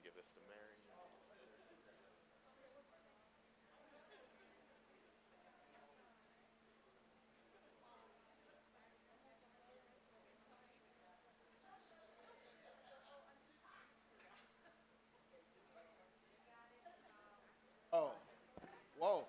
give this to Mary. Oh, whoa.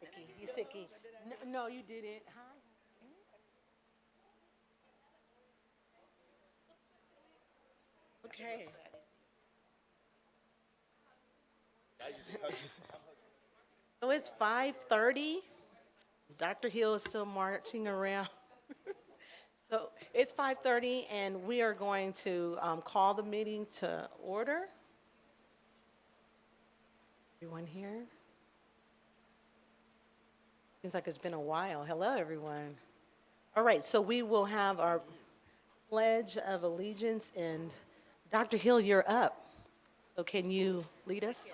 Sicky, he's sicky. No, you didn't. Hi. Okay. So it's 5:30. Dr. Hill is still marching around. So it's 5:30, and we are going to call the meeting to order. Everyone here? Seems like it's been a while. Hello, everyone. All right, so we will have our Pledge of Allegiance, and Dr. Hill, you're up. So can you lead us?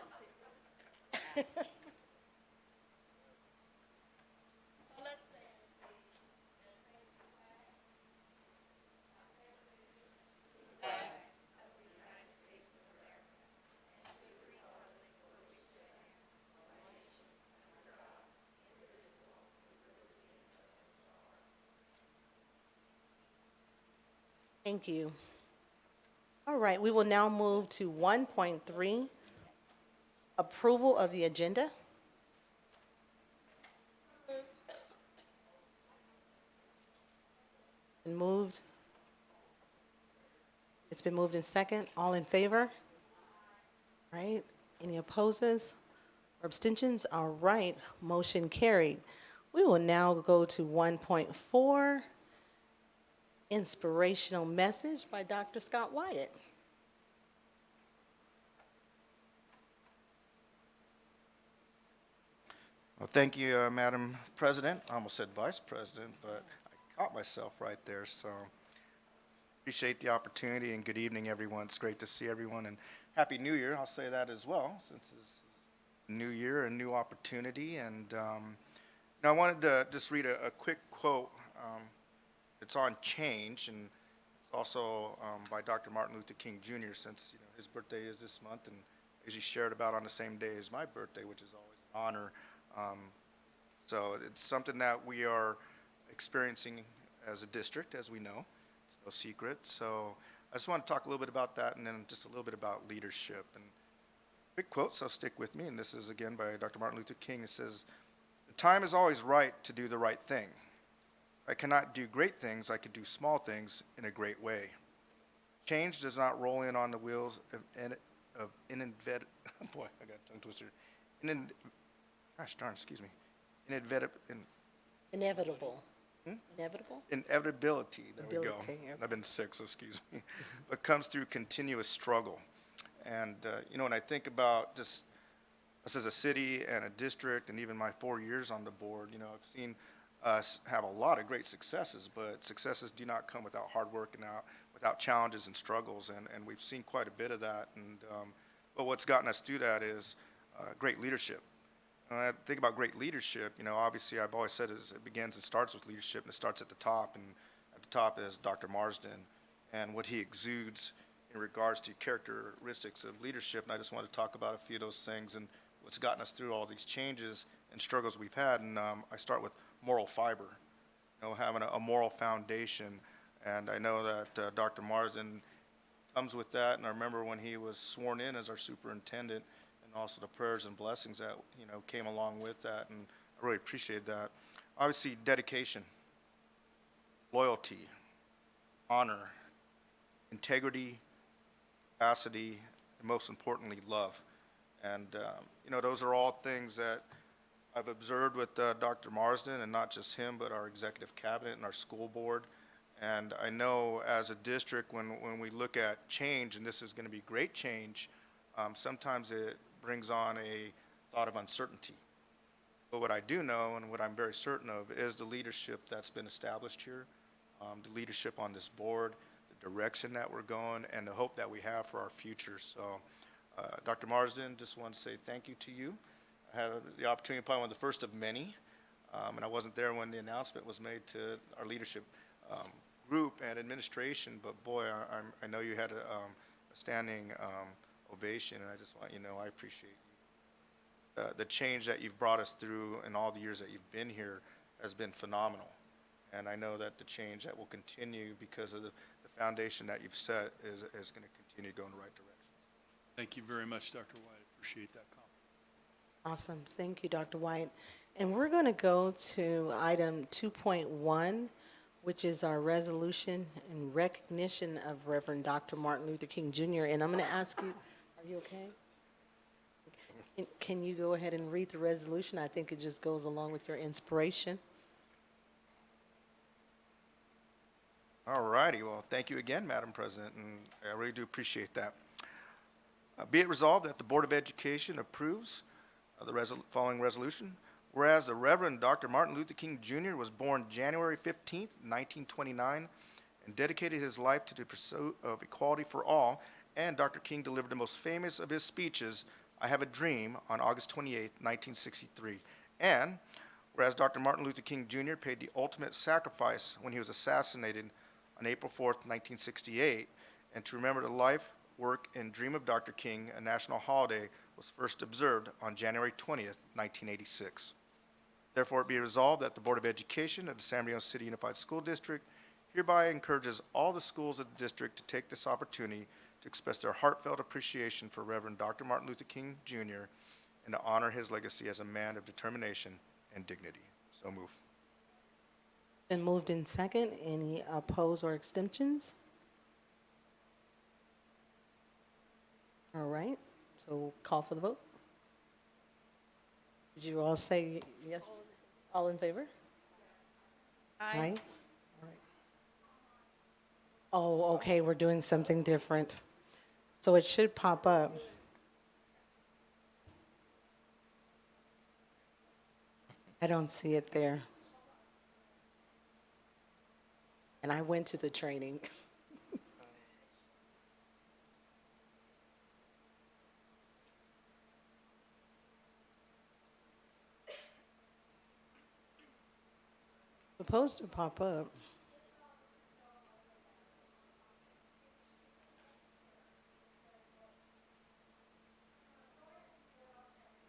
Thank you. All right, we will now move to 1.3, approval of the agenda. Been moved. It's been moved in second. All in favor? Right? Any opposes or abstentions? All right, motion carried. We will now go to 1.4, inspirational message by Dr. Scott Wyatt. Well, thank you, Madam President. I almost said Vice President, but I caught myself right there. So appreciate the opportunity and good evening, everyone. It's great to see everyone and Happy New Year. I'll say that as well, since it's a new year, a new opportunity. And now I wanted to just read a quick quote. It's on change, and it's also by Dr. Martin Luther King Jr. Since his birthday is this month, and as he shared about on the same day as my birthday, which is always an honor. Um, so it's something that we are experiencing as a district, as we know. It's no secret. So I just want to talk a little bit about that, and then just a little bit about leadership. And big quote, so stick with me. And this is again by Dr. Martin Luther King. It says, "The time is always right to do the right thing. I cannot do great things. I can do small things in a great way. Change does not roll in on the wheels of boy, I got tongue twister. Gosh darn, excuse me. Inevitable. Inevitable? Inevitability, there we go. Ability, okay. I've been sick, so excuse me. But comes through continuous struggle. And, when I think about just us as a city and a district, and even my 4 years on the board, I've seen us have a lot of great successes, but successes do not come without hard work and without challenges and struggles, and we've seen quite a bit of that. But what's gotten us through that is great leadership. When I think about great leadership, obviously I've always said it begins and starts with leadership, and it starts at the top, and at the top is Dr. Marsden and what he exudes in regards to characteristics of leadership. And I just want to talk about a few of those things and what's gotten us through all these changes and struggles we've had. And I start with moral fiber, having a moral foundation. And I know that Dr. Marsden comes with that. And I remember when he was sworn in as our superintendent, and also the prayers and blessings that, came along with that. And I really appreciate that. Obviously, dedication, loyalty, honor, integrity, capacity, and most importantly, love. And, those are all things that I've observed with Dr. Marsden, and not just him, but our executive cabinet and our school board. And I know as a district, when we look at change, and this is going to be great change, sometimes it brings on a thought of uncertainty. But what I do know, and what I'm very certain of, is the leadership that's been established here, the leadership on this board, the direction that we're going, and the hope that we have for our future. So, Dr. Marsden, just want to say thank you to you. I had the opportunity, probably one of the first of many, and I wasn't there when the announcement was made to our leadership group and administration, but boy, I know you had a standing ovation, and I just want you to know I appreciate you. The change that you've brought us through in all the years that you've been here has been phenomenal, and I know that the change that will continue because of the foundation that you've set is going to continue to go in the right direction. Thank you very much, Dr. White. Appreciate that comment. Awesome. Thank you, Dr. White. And we're going to go to item 2.1, which is our resolution in recognition of Reverend Dr. Martin Luther King Jr. And I'm going to ask you, are you okay? Can you go ahead and read the resolution? I think it just goes along with your inspiration. All righty. Well, thank you again, Madam President, and I really do appreciate that. Be it resolved that the Board of Education approves the following resolution. Whereas the Reverend Dr. Martin Luther King Jr. was born January 15th, 1929, and dedicated his life to the pursuit of equality for all, and Dr. King delivered the most famous of his speeches, I Have a Dream, on August 28th, 1963. And whereas Dr. Martin Luther King Jr. paid the ultimate sacrifice when he was assassinated on April 4th, 1968, and to remember the life, work, and dream of Dr. King, a national holiday was first observed on January 20th, 1986. Therefore, it be resolved that the Board of Education of the San Bernardino City Unified School District hereby encourages all the schools of the district to take this opportunity to express their heartfelt appreciation for Reverend Dr. Martin Luther King Jr. and to honor his legacy as a man of determination and dignity. So move. Been moved in second. Any opposed or abstentions? All right, so call for the vote. Did you all say yes? All in favor? Aye. All right. Oh, okay, we're doing something different. So it should pop up. I don't see it there. And I went to the training. Supposed to pop up.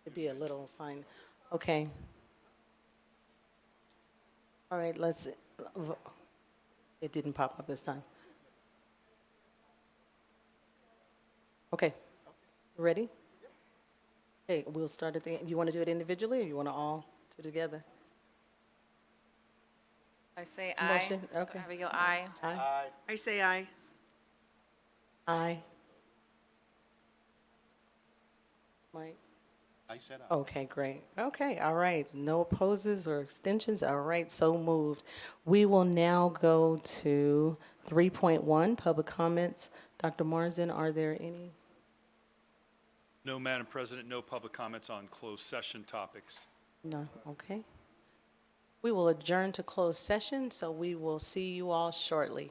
It'd be a little sign. Okay. All right, let's, it didn't pop up this time. Okay, ready? Okay, we'll start at the end. You want to do it individually, or you want to all do it together? I say aye. Motion, So okay. have we go aye. Aye. I say aye. Aye. Mike? I said aye. Okay, great. Okay, all right. No opposes or extensions? All right, so moved. We will now go to 3.1, public comments. Dr. Marsden, are there any? No, Madam President, no public comments on closed session topics. No, okay. We will adjourn to closed session, so we will see you all shortly.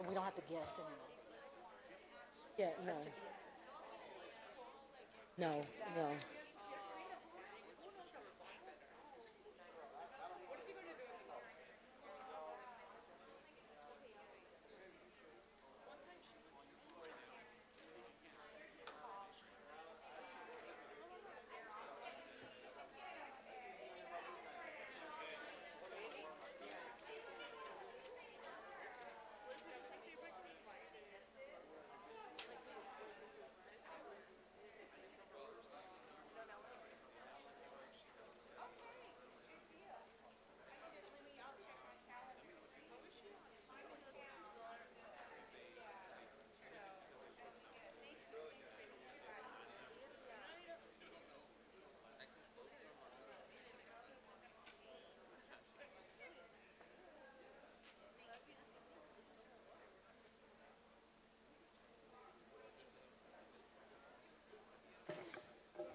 we don't have to guess anymore. Yeah, no. No, no.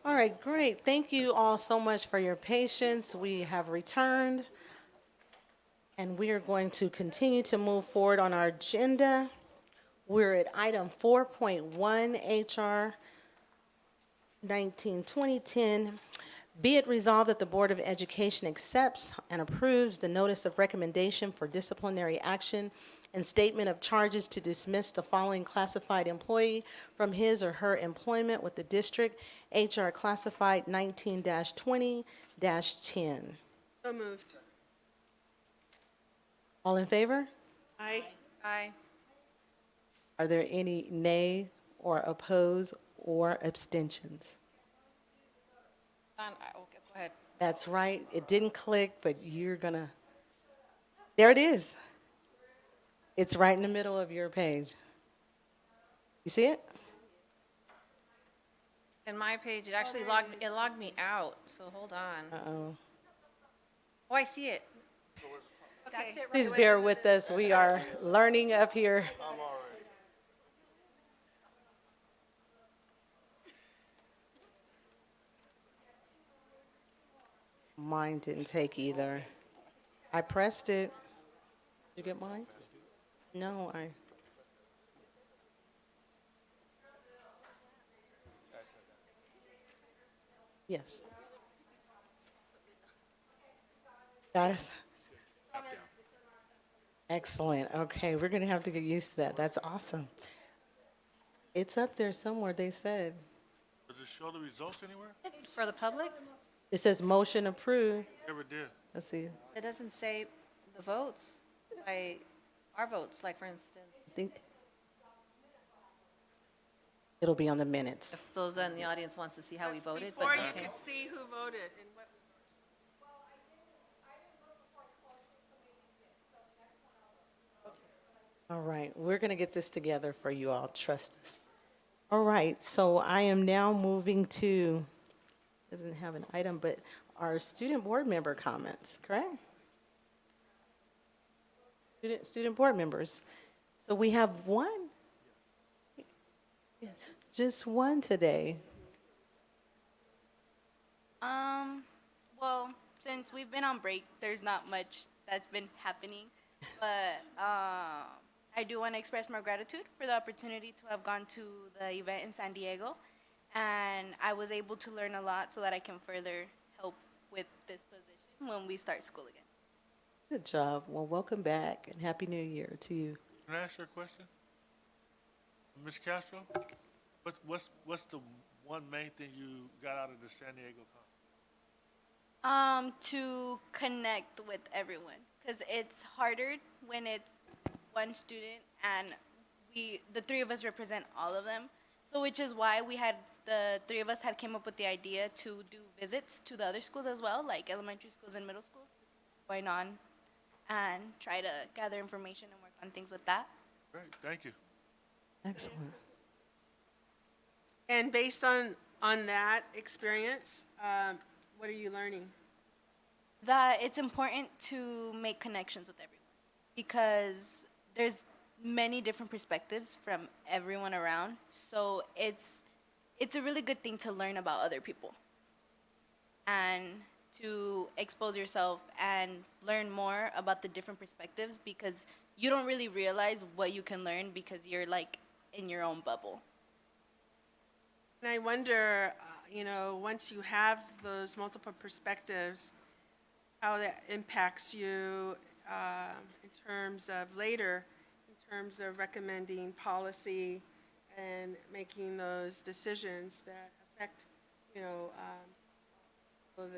All right, great. Thank you all so much for your patience. We have returned, and we are going to continue to move forward on our agenda. We're at item 4.1, HR 19-2010. Be it resolved that the Board of Education accepts and approves the notice of recommendation for disciplinary action and statement of charges to dismiss the following classified employee from his or her employment with the district, HR classified 19-20-10. So moved. All in favor? Aye. Aye. Are there any nay or oppose or abstentions? Okay, go ahead. That's right. It didn't click, but you're gonna, there it is. It's right in the middle of your page. You see it? In my page, it actually logged me out, so hold on. Uh-oh. Oh, I see it. Okay. Please bear with us. We are learning up here. Mine didn't take either. I pressed it. Did you get mine? No, Yes. Got us? Excellent. Okay, we're gonna have to get used to that. That's awesome. It's up there somewhere, they said. Does it show the results anywhere? For the public, It says motion approved. Never did. Let's see. it doesn't say the votes, like our votes, like for instance, I think it'll be on the minutes. if those in the audience wants to see how we voted. but Before you okay. could see who voted and what. All right, we're going to get this together for you all, trust us. All right, so I am now moving to, doesn't have an item, but our student board member comments, correct? Student board members. So we have one? Just one today. Well, since we've been on break, there's not much that's been happening. But I do want to express my gratitude for the opportunity to have gone to the event in San Diego. And I was able to learn a lot so that I can further help with this position when we start school again. Good job. Well, welcome back and Happy New Year to you. Can I ask you a question? Ms. Castro, what's the one main thing you got out of the San Diego conference? To connect with everyone, because it's harder when it's one student and the three of us represent all of them. So which is why the three of us had came up with the idea to do visits to the other schools as well, like elementary schools and middle schools, to see what's going on and try to gather information and work on things with that. Great, thank you. Excellent. And based on that experience, what are you learning? That it's important to make connections with everyone because there's many different perspectives from everyone around. So it's a really good thing to learn about other people and to expose yourself and learn more about the different perspectives because you don't really realize what you can learn because you're like in your own bubble. And I wonder, once you have those multiple perspectives, how that impacts you in terms of later, in terms of recommending policy and making those decisions that affect, the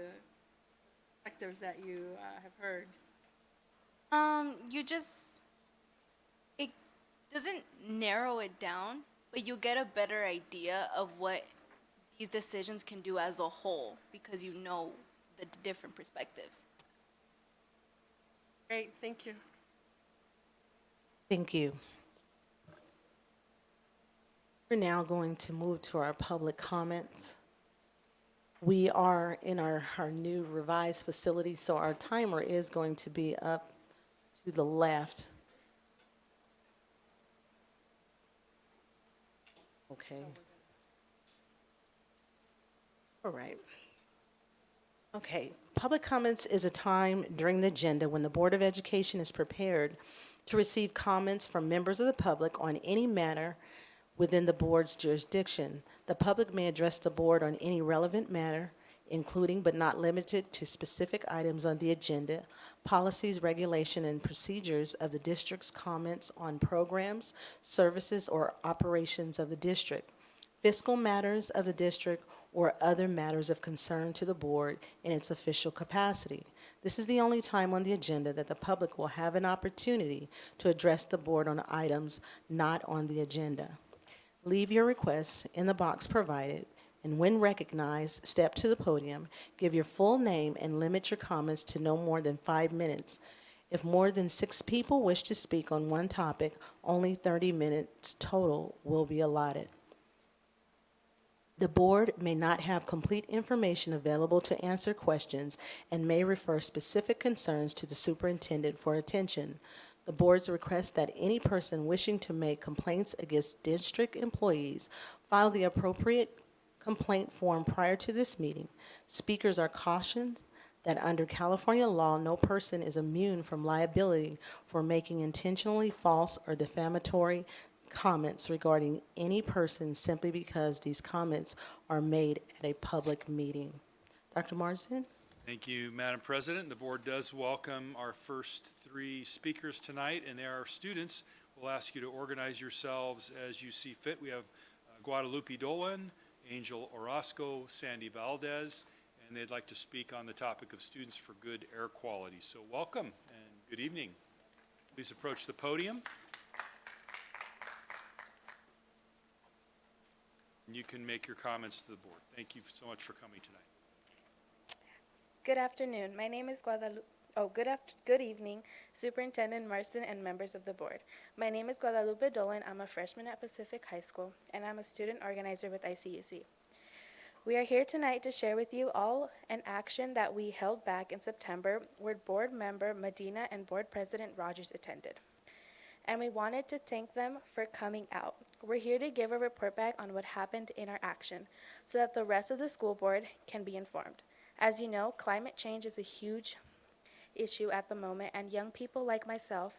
perspectives that you have heard. It doesn't narrow it down, but you get a better idea of what these decisions can do as a whole because you know the different perspectives. Great, thank you. Thank you. We're now going to move to our public comments. We are in our new revised facility, so our timer is going to be up to the left. Okay. All right. Okay, public comments is a time during the agenda when the Board of Education is prepared to receive comments from members of the public on any matter within the board's jurisdiction. The public may address the board on any relevant matter, including but not limited to specific items on the agenda, policies, regulation, and procedures of the district's comments on programs, services, or operations of the district, fiscal matters of the district, or other matters of concern to the board in its official capacity. This is the only time on the agenda that the public will have an opportunity to address the board on items not on the agenda. Leave your requests in the box provided, and when recognized, step to the podium, give your full name, and limit your comments to no more than 5 minutes. If more than 6 people wish to speak on one topic, only 30 minutes total will be allotted. The board may not have complete information available to answer questions and may refer specific concerns to the superintendent for attention. The board's request that any person wishing to make complaints against district employees file the appropriate complaint form prior to this meeting. Speakers are cautioned that under California law, no person is immune from liability for making intentionally false or defamatory comments regarding any person simply because these comments are made at a public meeting. Dr. Marsden? Thank you, Madam President. The board does welcome our first 3 speakers tonight, and they are students. We'll ask you to organize yourselves as you see fit. We have Guadalupe Dolan, Angel Orozco, Sandy Valdez, and they'd like to speak on the topic of Students for Good Air Quality. So welcome and good evening. Please approach the podium. And you can make your comments to the board. Thank you so much for coming tonight. Good afternoon. My name is Guadalupe. Good evening, Superintendent Marston and members of the board. My name is Guadalupe Dolan. I'm a freshman at Pacific High School, and I'm a student organizer with ICUC. We are here tonight to share with you all an action that we held back in September where board member Medina and board president Rogers attended. And we wanted to thank them for coming out. We're here to give a report back on what happened in our action so that the rest of the school board can be informed. As you know, climate change is a huge issue at the moment, and young people like myself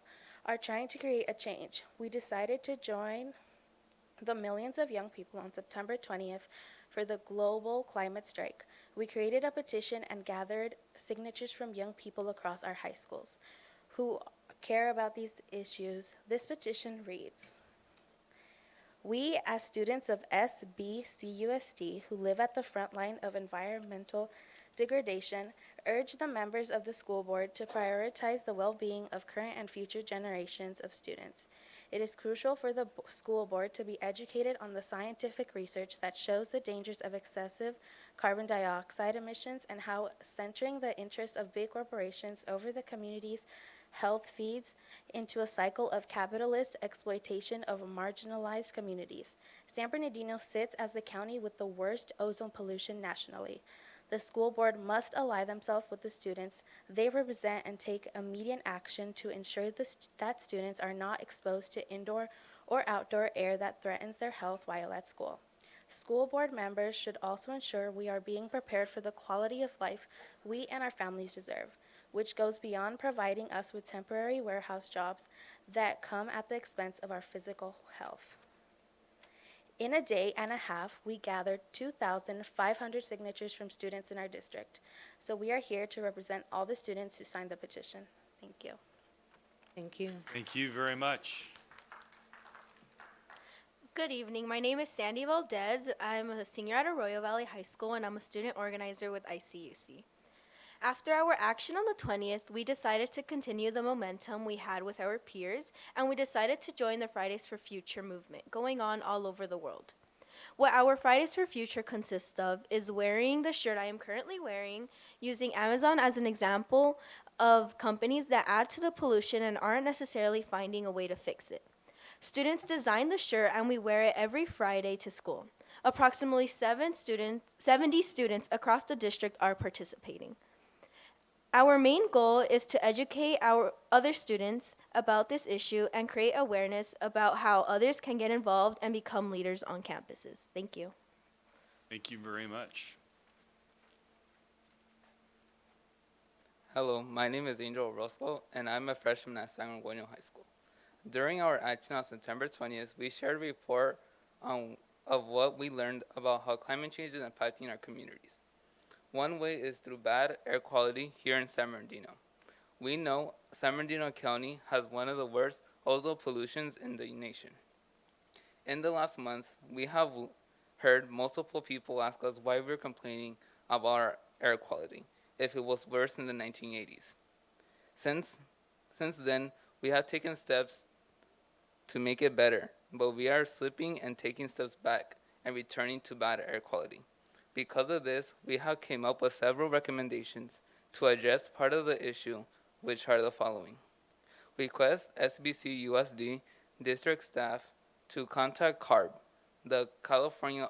are trying to create a change. We decided to join the millions of young people on September 20th for the global climate strike. We created a petition and gathered signatures from young people across our high schools who care about these issues. This petition reads, "We, as students of SBCUSD who live at the front line of environmental degradation, urge the members of the school board to prioritize the well-being of current and future generations of students. It is crucial for the school board to be educated on the scientific research that shows the dangers of excessive carbon dioxide emissions and how centering the interests of big corporations over the community's health feeds into a cycle of capitalist exploitation of marginalized communities. San Bernardino sits as the county with the worst ozone pollution nationally. The school board must ally themselves with the students they represent and take immediate action to ensure that students are not exposed to indoor or outdoor air that threatens their health while at school. School board members should also ensure we are being prepared for the quality of life we and our families deserve. which goes beyond providing us with temporary warehouse jobs that come at the expense of our physical health. In a day and a half, we gathered 2,500 signatures from students in our district. So we are here to represent all the students who signed the petition. Thank you. Thank you. Thank you very much. Good evening. My name is Sandy Valdez. I'm a senior at Arroyo Valley High School, and I'm a student organizer with ICUC. After our action on the 20th, we decided to continue the momentum we had with our peers, and we decided to join the Fridays for Future movement, going on all over the world. What our Fridays for Future consists of is wearing the shirt I am currently wearing, using Amazon as an example of companies that add to the pollution and aren't necessarily finding a way to fix it. Students design the shirt and we wear it every Friday to school. Approximately 70 students across the district are participating. Our main goal is to educate our other students about this issue and create awareness about how others can get involved and become leaders on campuses. Thank you. Thank you very much. Hello, my name is Angel Orozco, and I'm a freshman at San Antonio High School. During our action on September 20th, we shared a report of what we learned about how climate change is impacting our communities. One way is through bad air quality here in San Bernardino. We know San Bernardino County has one of the worst ozone pollutions in the nation. In the last month, we have heard multiple people ask us why we're complaining about our air quality if it was worse in the 1980s. Since then, we have taken steps to make it better, but we are slipping and taking steps back and returning to bad air quality. Because of this, we have came up with several recommendations to address part of the issue, which are the following. Request SBC USD district staff to contact CARB, the California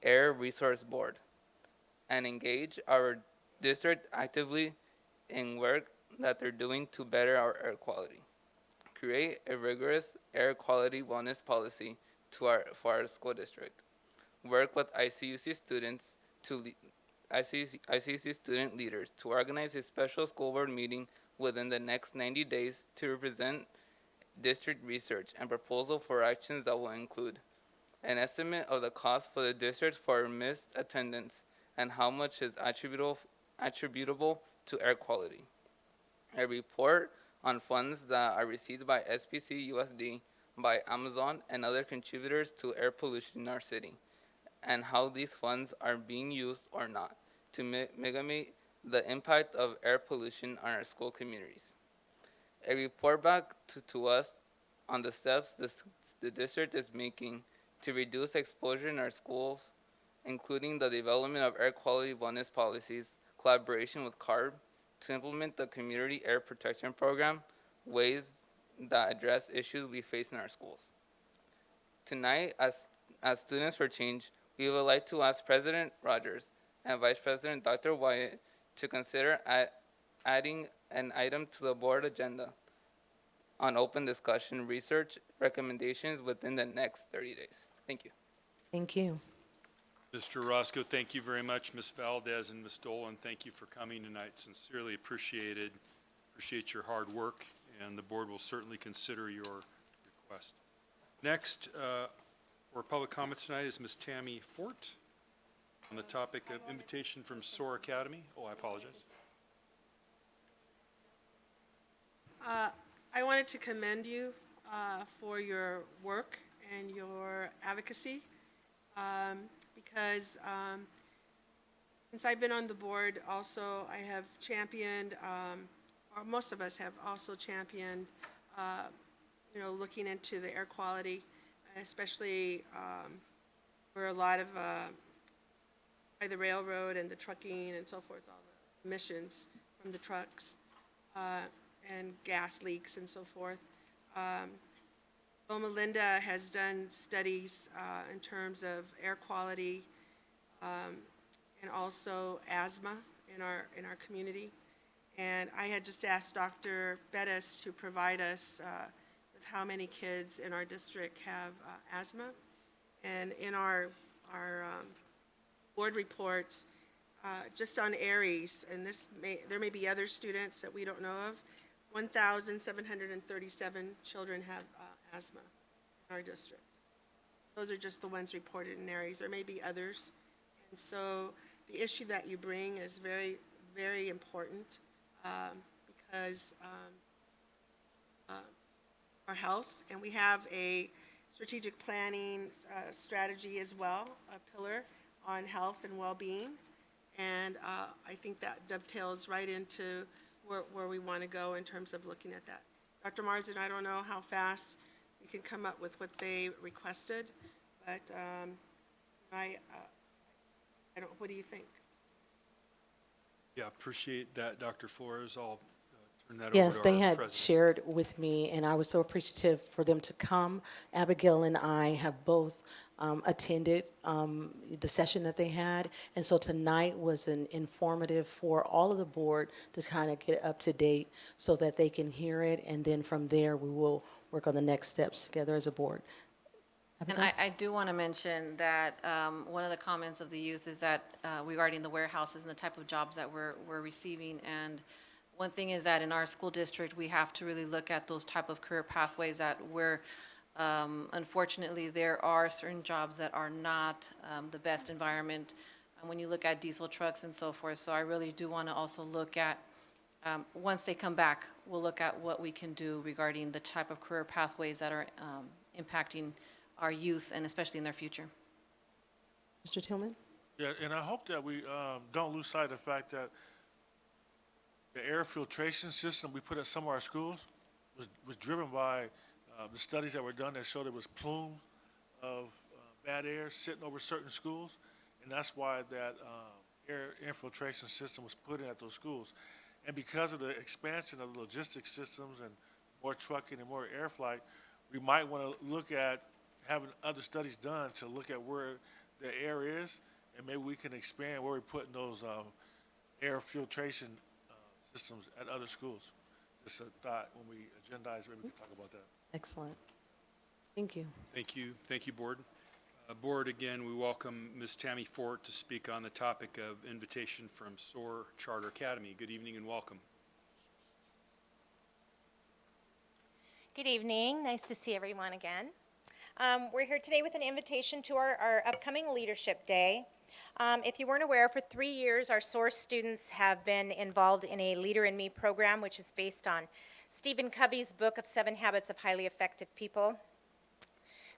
Air Resource Board, and engage our district actively in work that they're doing to better our air quality. Create a rigorous air quality wellness policy for our school district. Work with ICUC students ICUC student leaders to organize a special school board meeting within the next 90 days to represent district research and proposal for actions that will include an estimate of the cost for the district for missed attendance and how much is attributable to air quality. A report on funds that are received by SPC USD, by Amazon, and other contributors to air pollution in our city, and how these funds are being used or not to mitigate the impact of air pollution on our school communities. A report back to us on the steps the district is making to reduce exposure in our schools, including the development of air quality wellness policies, collaboration with CARB, to implement the Community Air Protection Program, ways that address issues we face in our schools. Tonight, as Students for Change, we would like to ask President Rogers and Vice President Dr. Wyatt to consider adding an item to the board agenda on open discussion research recommendations within the next 30 days. Thank you. Thank you. Mr. Roscoe, thank you very much. Ms. Valdez and Ms. Dolan, thank you for coming tonight. Sincerely appreciated. Appreciate your hard work, and the board will certainly consider your request. Next, for public comments tonight is Ms. Tammy Fort on the topic of invitation from SOAR Academy. Oh, I apologize. I wanted to commend you for your work and your advocacy because since I've been on the board also, I have championed, or most of us have also championed, looking into the air quality, especially for a lot of by the railroad and the trucking and so forth, all the emissions from the trucks and gas leaks and so forth. Loma Linda has done studies in terms of air quality and also asthma in our community. And I had just asked Dr. Bettis to provide us with how many kids in our district have asthma. And in our board reports, just on Aries, and there may be other students that we don't know of, 1,737 children have asthma in our district. Those are just the ones reported in Aries. There may be others. And so the issue that you bring is very, very important because our health, and we have a strategic planning strategy as well, a pillar on health and well-being. And I think that dovetails right into where we want to go in terms of looking at that. Dr. Marsden, I don't know how fast we can come up with what they requested, but I don't, what do you think? Yeah, appreciate that, Dr. Flores. I'll turn that over to our Yes, they had president. shared with me, and I was so appreciative for them to come. Abigail and I have both attended the session that they had, and so tonight was an informative for all of the board to kind of get up to date so that they can hear it, and then from there, we will work on the next steps together as a board. And Abigail? I do want to mention that one of the comments of the youth is that regarding the warehouses and the type of jobs that we're receiving. And one thing is that in our school district, we have to really look at those type of career pathways that we're, unfortunately, there are certain jobs that are not the best environment when you look at diesel trucks and so forth. So I really do want to also look at, once they come back, we'll look at what we can do regarding the type of career pathways that are impacting our youth and especially in their future. Mr. Tillman? Yeah, and I hope that we don't lose sight of the fact that the air filtration system we put at some of our schools was driven by the studies that were done that showed there was plumes of bad air sitting over certain schools, and that's why that air infiltration system was put in at those schools. And because of the expansion of the logistics systems and more trucking and more air flight, we might want to look at having other studies done to look at where the air is, and maybe we can expand where we're putting those air filtration systems at other schools. Just a thought when we agendize, maybe we can talk about that. Excellent. Thank you. Thank you. Thank you, Board. Board, again, we welcome Ms. Tammy Fort to speak on the topic of invitation from SOAR Charter Academy. Good evening and welcome. Good evening. Nice to see everyone again. We're here today with an invitation to our upcoming Leadership Day. If you weren't aware, for 3 years, our SOAR students have been involved in a Leader in Me program, which is based on Stephen Covey's book of 7 Habits of Highly Effective People.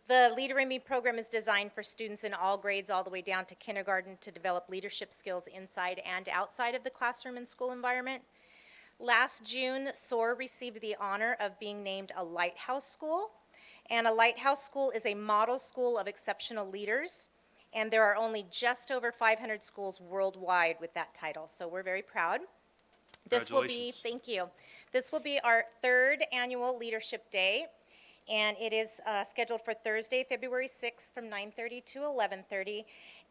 The Leader in Me program is designed for students in all grades, all the way down to kindergarten, to develop leadership skills inside and outside of the classroom and school environment. Last June, SOAR received the honor of being named a Lighthouse School. And a Lighthouse School is a model school of exceptional leaders. And there are only just over 500 schools worldwide with that title. So we're very proud. This will be, Congratulations. thank you. This will be our 3rd annual Leadership Day. And it is scheduled for Thursday, February 6th from 9:30 to 11:30.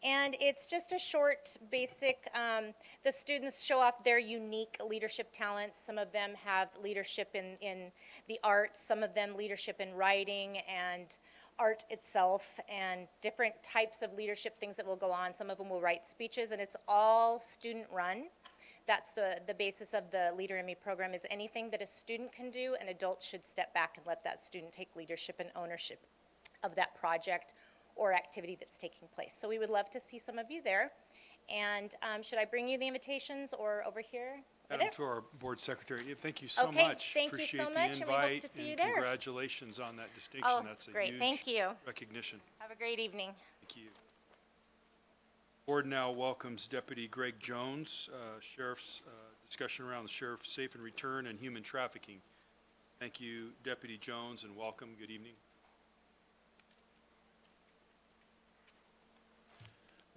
And it's just a short, basic, the students show off their unique leadership talents. Some of them have leadership in the arts, some of them leadership in writing and art itself, and different types of leadership things that will go on. Some of them will write speeches, and it's all student-run. That's the basis of the Leader in Me program, is anything that a student can do, and adults should step back and let that student take leadership and ownership of that project or activity that's taking place. So we would love to see some of you there. And should I bring you the invitations or over here? Madam to our Board Secretary, thank you so Okay, much. thank you so Appreciate much, the and we hope invite, to see you and there. congratulations on that distinction. Oh, That's a great, thank huge you. recognition. Have a great evening. Thank you. Board now welcomes Deputy Greg Jones, Sheriff's discussion around the Sheriff's Safe and Return and Human Trafficking. Thank you, Deputy Jones, and welcome. Good evening.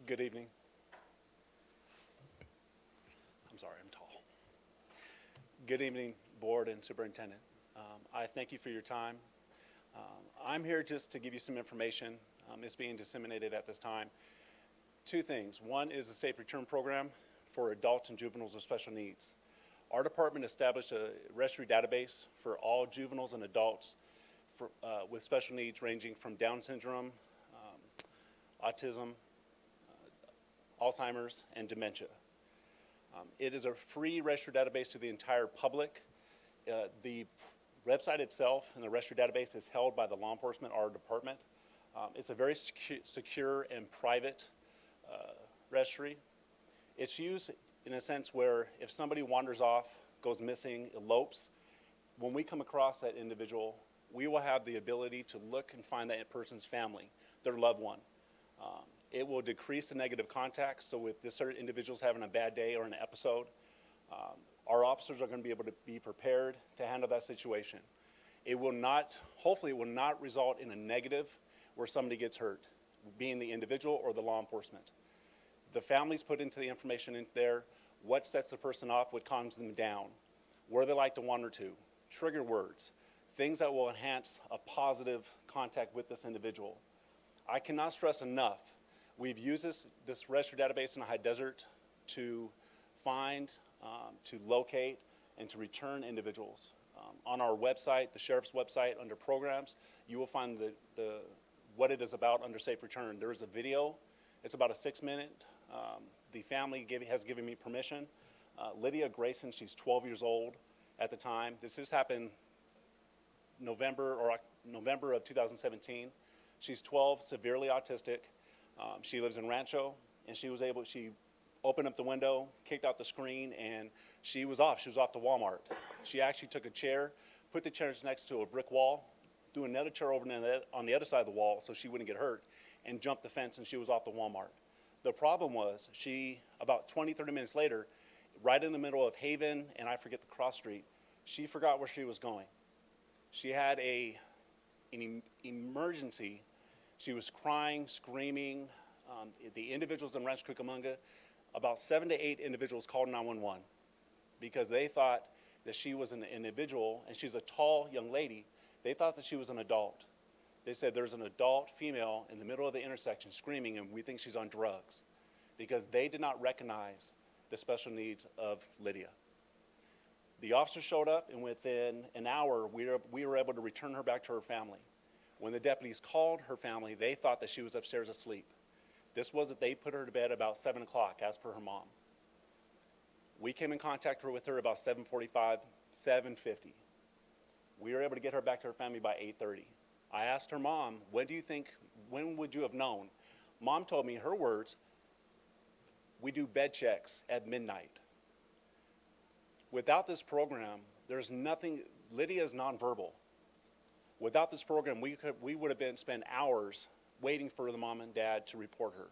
Good evening. I'm sorry, I'm tall. Good evening, Board and Superintendent. I thank you for your time. I'm here just to give you some information. It's being disseminated at this time. 2 things. One is the Safe Return Program for adults and juveniles with special needs. Our department established a registry database for all juveniles and adults with special needs ranging from Down syndrome, autism, Alzheimer's, and dementia. It is a free registry database to the entire public. The website itself and the registry database is held by the law enforcement, our department. It's a very secure and private registry. It's used in a sense where if somebody wanders off, goes missing, elopes, when we come across that individual, we will have the ability to look and find that person's family, their loved one. It will decrease the negative contacts, so if this certain individual's having a bad day or an episode, our officers are going to be able to be prepared to handle that situation. It will not, hopefully it will not result in a negative where somebody gets hurt, being the individual or the law enforcement. The families put into the information in there, what sets the person off, what calms them down, where they like to wander to, trigger words, things that will enhance a positive contact with this individual. I cannot stress enough, we've used this registry database in the high desert to find, to locate, and to return individuals. On our website, the sheriff's website, under programs, you will find what it is about under safe return. There is a video. It's about a 6-minute. The family has given me permission. Lydia Grayson, she's 12 years old at the time. This just happened November of 2017. She's 12, severely autistic. She lives in Rancho, and she opened up the window, kicked out the screen, and she was off. She was off to Walmart. She actually took a chair, put the chairs next to a brick wall, threw another chair over on the other side of the wall so she wouldn't get hurt, and jumped the fence, and she was off to Walmart. The problem was about 20, 30 minutes later, right in the middle of Haven and I forget the cross street, she forgot where she was going. She had an emergency. She was crying, screaming. The individuals in Rancho Cucamonga, about 7 to 8 individuals called 911 because they thought that she was an individual, and she's a tall young lady. They thought that she was an adult. They said there's an adult female in the middle of the intersection screaming, and we think she's on drugs, because they did not recognize the special needs of Lydia. The officer showed up, and within an hour, we were able to return her back to her family. When the deputies called her family, they thought that she was upstairs asleep. They put her to bed about 7 o'clock, as per her mom. We came in contact with her about 7:45, 7:50. We were able to get her back to her family by 8:30. I asked her mom, when would you have known? Mom told me, her words, we do bed checks at midnight. Without this program, there's nothing. Lydia is nonverbal. Without this program, we would have spent hours waiting for the mom and dad to report her.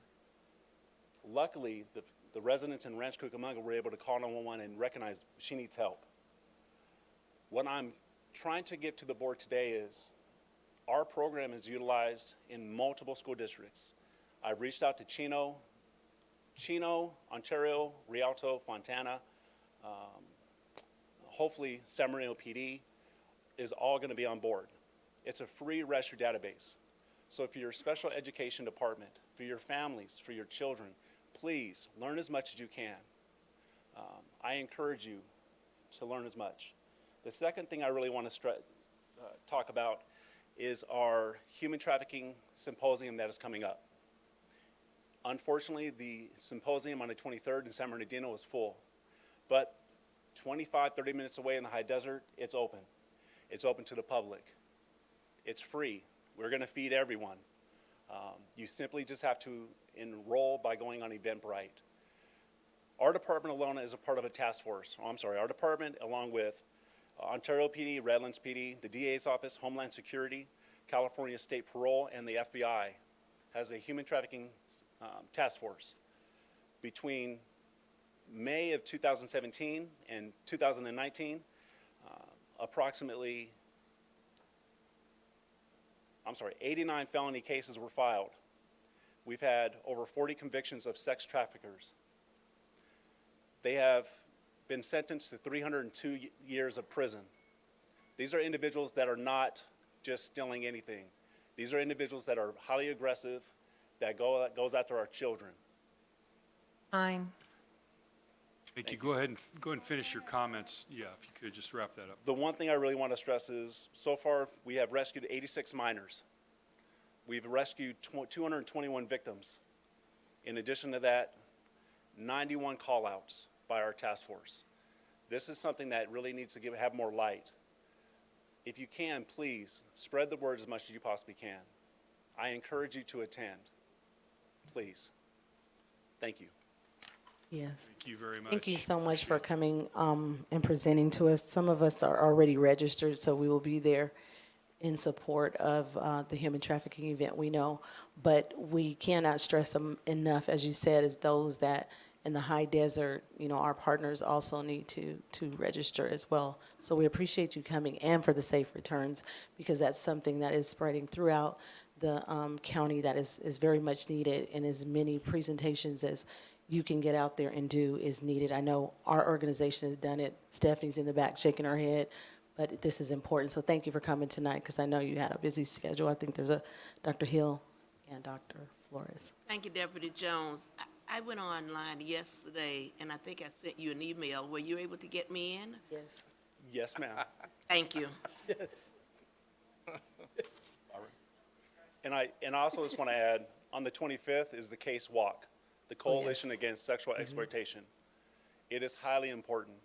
Luckily, the residents in Rancho Cucamonga were able to call 911 and recognize she needs help. What I'm trying to get to the board today is our program is utilized in multiple school districts. I've reached out to Chino, Ontario, Rialto, Fontana, hopefully San Marino PD is all going to be on board. It's a free registry database. So for your special education department, for your families, for your children, please learn as much as you can. I encourage you to learn as much. The second thing I really want to talk about is our human trafficking symposium that is coming up. Unfortunately, the symposium on the 23rd in San Bernardino is full, but 25, 30 minutes away in the high desert, it's open. It's open to the public. It's free. We're going to feed everyone. You simply just have to enroll by going on Eventbrite. Our department alone is a part of a task force. Our department, along with Ontario PD, Redlands PD, the DA's office, Homeland Security, California State Parole, and the FBI, has a human trafficking task force. Between May of 2017 and 2019, approximately 89 felony cases were filed. We've had over 40 convictions of sex traffickers. They have been sentenced to 302 years of prison. These are individuals that are not just stealing anything. These are individuals that are highly aggressive, that goes after our children. Time. Thank you. Go ahead and finish your comments. Yeah, if you could just wrap that up. The one thing I really want to stress is, so far, we have rescued 86 minors. We've rescued 221 victims. In addition to that, 91 call-outs. by our task force. This is something that really needs to have more light. If you can, please spread the word as much as you possibly can. I encourage you to attend. Please. Thank you. Yes. Thank you very much. Thank you so much for coming and presenting to us. Some of us are already registered, so we will be there in support of the human trafficking event, we know. But we cannot stress them enough, as you said, as those that in the high desert, our partners also need to register as well. So we appreciate you coming and for the safe returns, because that's something that is spreading throughout the county that is very much needed, and as many presentations as you can get out there and do is needed. I know our organization has done it. Stephanie's in the back shaking her head, but this is important. So thank you for coming tonight, because I know you had a busy schedule. I think there's a Dr. Hill and Dr. Flores. Thank you, Deputy Jones. I went online yesterday, and I think I sent you an email. Were you able to get me in? Yes. Yes, ma'am. Thank you. And I also just want to add, on the 25th is the Case Walk, the Coalition yes. Against Sexual Exploitation. It is highly important.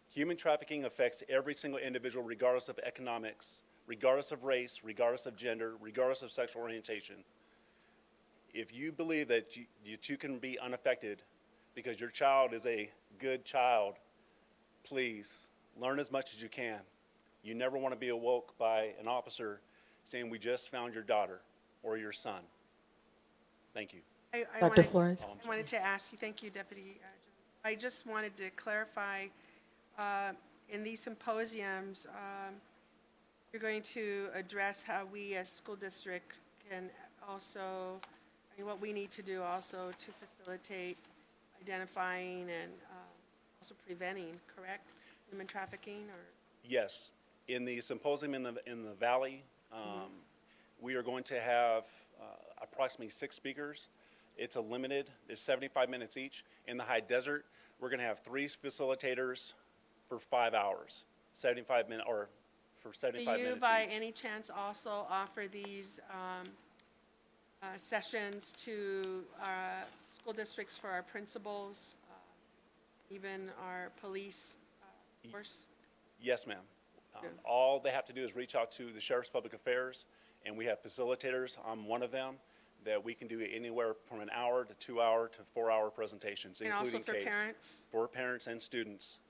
Human trafficking affects every single individual, regardless of economics, regardless of race, regardless of gender, regardless of sexual orientation. If you believe that you can be unaffected because your child is a good child, please learn as much as you can. You never want to be awoke by an officer saying, "We just found your daughter or your son." Thank you. Dr. Flores? I wanted to ask you, thank you, Deputy Jones. I just wanted to clarify, in these symposiums, you're going to address how we as school district can also, what we need to do also to facilitate identifying and also preventing, correct, human trafficking, or? Yes. In the symposium in the Valley, we are going to have approximately 6 speakers. It's there's 75 minutes each. In the high desert, we're going to have 3 facilitators for 5 hours, 75 minutes, or for 75 minutes Do you, by each. any chance, also offer these sessions to school districts for our principals, even our police force? Yes, ma'am. All they have to do is reach out to the Sheriff's Public Affairs, and we have facilitators. I'm one of them, that we can do anywhere from an hour to 2 hour to 4 hour presentations, And including also for case. parents? For parents and students.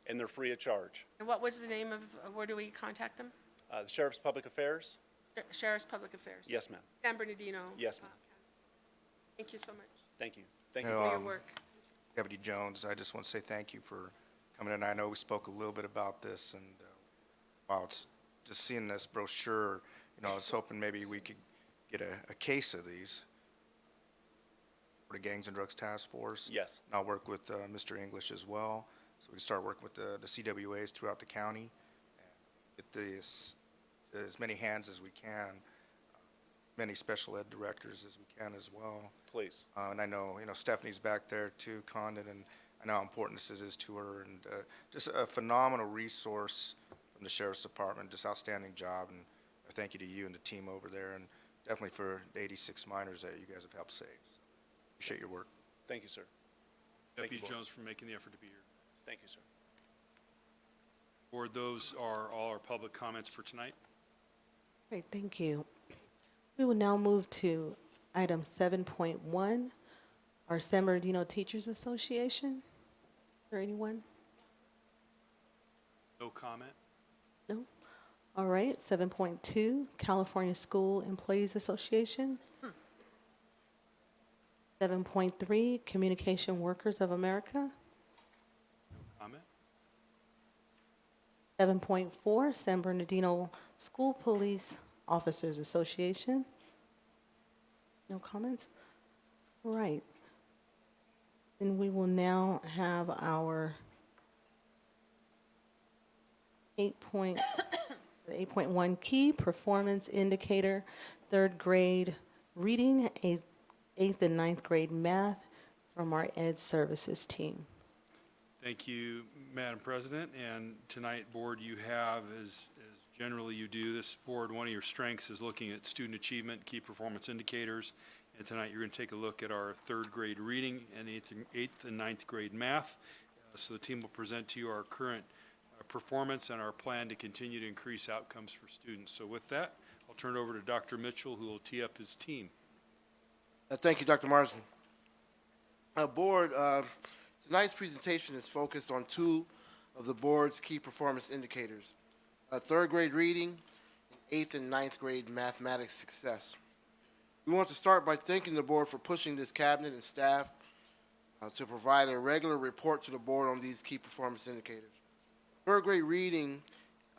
And they're free of charge. And what was the name of, where do we contact them? The Sheriff's Public Affairs? Sheriff's Public Affairs? Yes, ma'am. San Bernardino? Yes, ma'am. Thank you so much Thank you. Thank you. No, for your work. Deputy Jones, I just want to say thank you for coming in. I know we spoke a little bit about this, and wow, it's just seeing this brochure, I was hoping maybe we could get a case of these for the Gangs and Drugs Task Force. Yes. And I'll work with Mr. English as well, so we can start working with the CWAs throughout the county, and get this to as many hands as we can, many special ed directors as we can as well. Please. And I know, Stephanie's back there too, Condon, and I know how important this is to her, and just a phenomenal resource from the Sheriff's Department, just outstanding job, and a thank you to you and the team over there, and definitely for the 86 miners that you guys have helped save. So, appreciate your work. Thank you, sir. Thank you, Deputy Board. Jones, for making the effort to be here. Thank you, sir. Board, those are all our public comments for tonight. Great, thank you. We will now move to item 7.1, our San Bernardino Teachers Association. Is there anyone? No comment? No? All right, 7.2, California School Employees Association. 7.3, Communication Workers of America. Comment? 7.4, San Bernardino School Police Officers Association. No comments? All right. Then we will now have our 8.1 Key Performance Indicator, 3rd grade reading, 8th and 9th grade math from our Ed Services team. Thank you, Madam President. And tonight, Board, you have, as generally you do, this board, one of your strengths is looking at student achievement, key performance indicators, And tonight, you're going to take a look at our third grade reading and eighth and ninth grade math. So the team will present to you our current performance and our plan to continue to increase outcomes for students. So with that, I'll turn it over to Dr. Mitchell, who will tee up his team. Thank you, Dr. Marsden. Board, tonight's presentation is focused on two of the board's key performance indicators, third grade reading and eighth and ninth grade mathematics success. We want to start by thanking the board for pushing this cabinet and staff to provide a regular report to the board on these key performance indicators. Third grade reading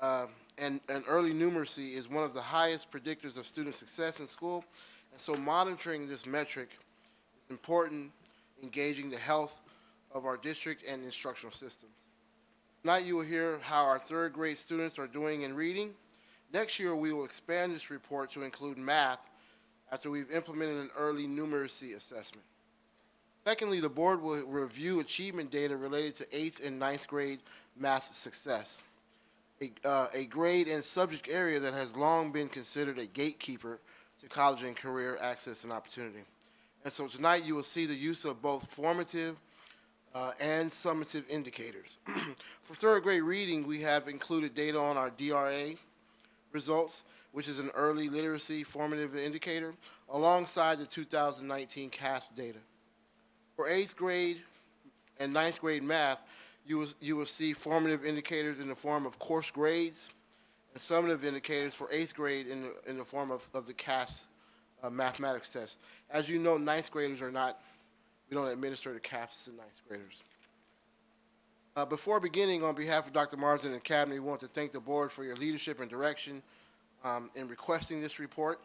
and early numeracy is one of the highest predictors of student success in school, and so monitoring this metric is important in gauging the health of our district and instructional systems. Tonight you will hear how our third grade students are doing in reading. Next year we will expand this report to include math after we've implemented an early numeracy assessment. Secondly, the board will review achievement data related to eighth and ninth grade math success, a grade and subject area that has long been considered a gatekeeper to college and career access and opportunity. And so tonight you will see the use of both formative and summative indicators. For third grade reading, we have included data on our DRA results, which is an early literacy formative indicator, alongside the 2019 CASP data. For eighth grade and ninth grade math, you will see formative indicators in the form of course grades and summative indicators for eighth grade in the form of the CASP mathematics test. As you know, ninth graders are not, we don't administer the CAPS to ninth graders. Before beginning, on behalf of Dr. Marsden and Cabinet, we want to thank the board for your leadership and direction in requesting this report.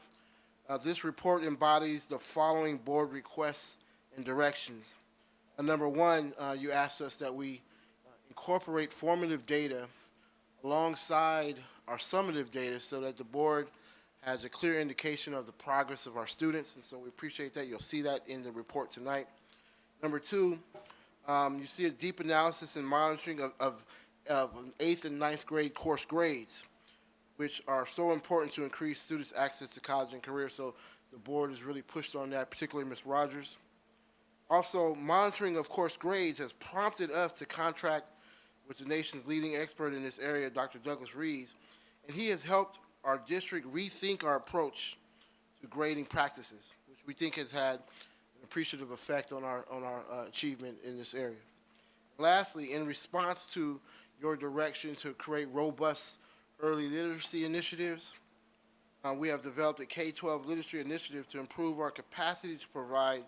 This report embodies the following board requests and directions. Number one, you asked us that we incorporate formative data alongside our summative data so that the board has a clear indication of the progress of our students, and so we appreciate that. You'll see that in the report tonight. Number two, you see a deep analysis and monitoring of eighth and ninth grade course grades, which are so important to increase students' access to college and career, so the board has really pushed on that, particularly Ms. Rogers. Also, monitoring of course grades has prompted us to contract with the nation's leading expert in this area, Dr. Douglas Rees, and he has helped our district rethink our approach to grading practices, which we think has had an appreciative effect on our achievement in this area. Lastly, in response to your direction to create robust early literacy initiatives, we have developed a K-12 literacy initiative to improve our capacity to provide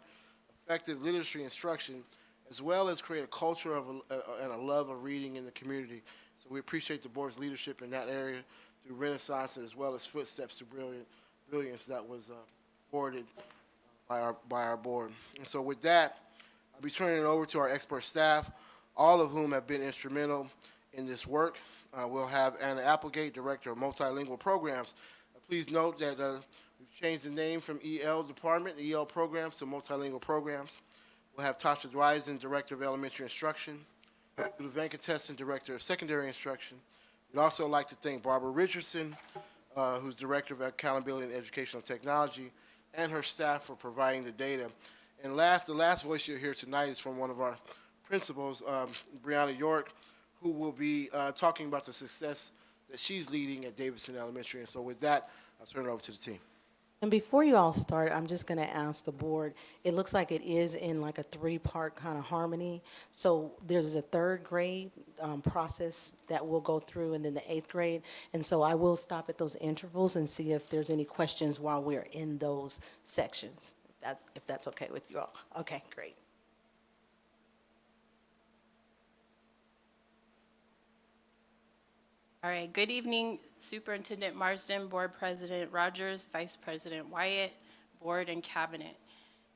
effective literacy instruction, as well as create a culture of and a love of reading in the community. So we appreciate the board's leadership in that area through Renaissance, as well as Footsteps to Brilliance that was forwarded by our board. And so with that, I'll be turning it over to our expert staff, all of whom have been instrumental in this work. We'll have Anna Applegate, Director of Multilingual Programs. Please note that we've changed the name from EL Department, EL Programs, to Multilingual Programs. We'll have Tasha Dwyzen, Director of Elementary Instruction, Judah Venkatesan, Director of Secondary Instruction. We'd also like to thank Barbara Richardson, who's Director of Accountability and Educational Technology, and her staff for providing the data. And the last voice you'll hear tonight is from one of our principals, Brianna York, who will be talking about the success that she's leading at Davidson Elementary. And so with that, I'll turn it over to the team. And before you all start, I'm just going to ask the board, it looks like it is in like a three-part kind of harmony. So there's a third grade process that we'll go through, and then the eighth grade. And so I will stop at those intervals and see if there's any questions while we're in those sections, if that's okay with you all. Okay, great. All right, good evening, Superintendent Marsden, Board President Rogers, Vice President Wyatt, Board and Cabinet.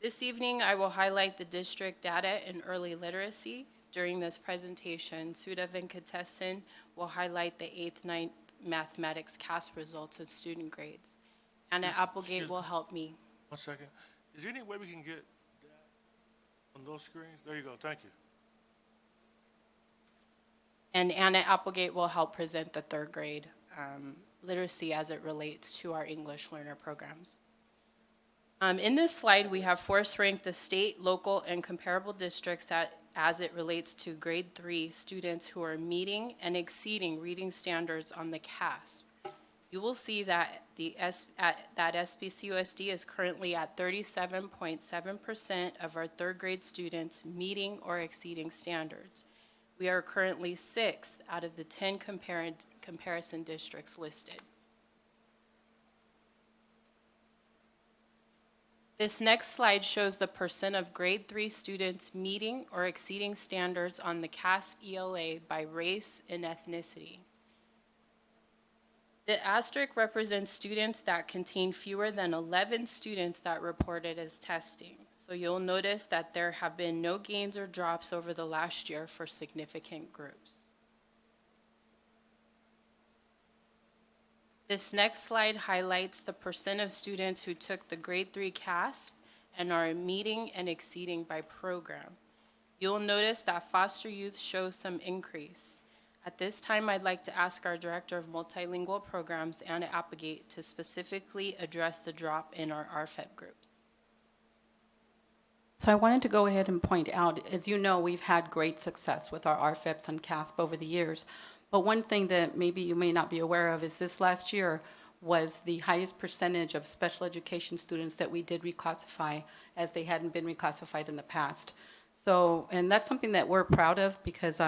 This evening, I will highlight the district data in early literacy. During this presentation, Sudha Venkatesan will highlight the 8th, 9th mathematics CASP results and student grades. Anna Applegate will help me. 1 second. Is there any way we can get that on those screens? There you go, thank you. And Anna Applegate will help present the third grade literacy as it relates to our English learner programs. In this slide, we have force ranked the state, local, and comparable districts as it relates to grade 3 students who are meeting and exceeding reading standards on the CASP. You will see that that SBCUSD is currently at 37.7% of our third grade students meeting or exceeding standards. We are currently 6th out of the 10 comparison districts listed. This next slide shows the percent of grade 3 students meeting or exceeding standards on the CASP ELA by race and ethnicity. The asterisk represents students that contain fewer than 11 students that reported as testing. So you'll notice that there have been no gains or drops over the last year for significant groups. This next slide highlights the percent of students who took the grade 3 CASP and are meeting and exceeding by program. You'll notice that foster youth shows some increase. At this time, I'd like to ask our Director of Multilingual Programs, Anna Applegate, to specifically address the drop in our RFEP groups. So I wanted to go ahead and point out, as you know, we've had great success with our RFEPs and CASP over the years. But one thing that maybe you may not be aware of is this last year was the highest percentage of special education students that we did reclassify, as they hadn't been reclassified in the past. So, and that's something that we're proud of, because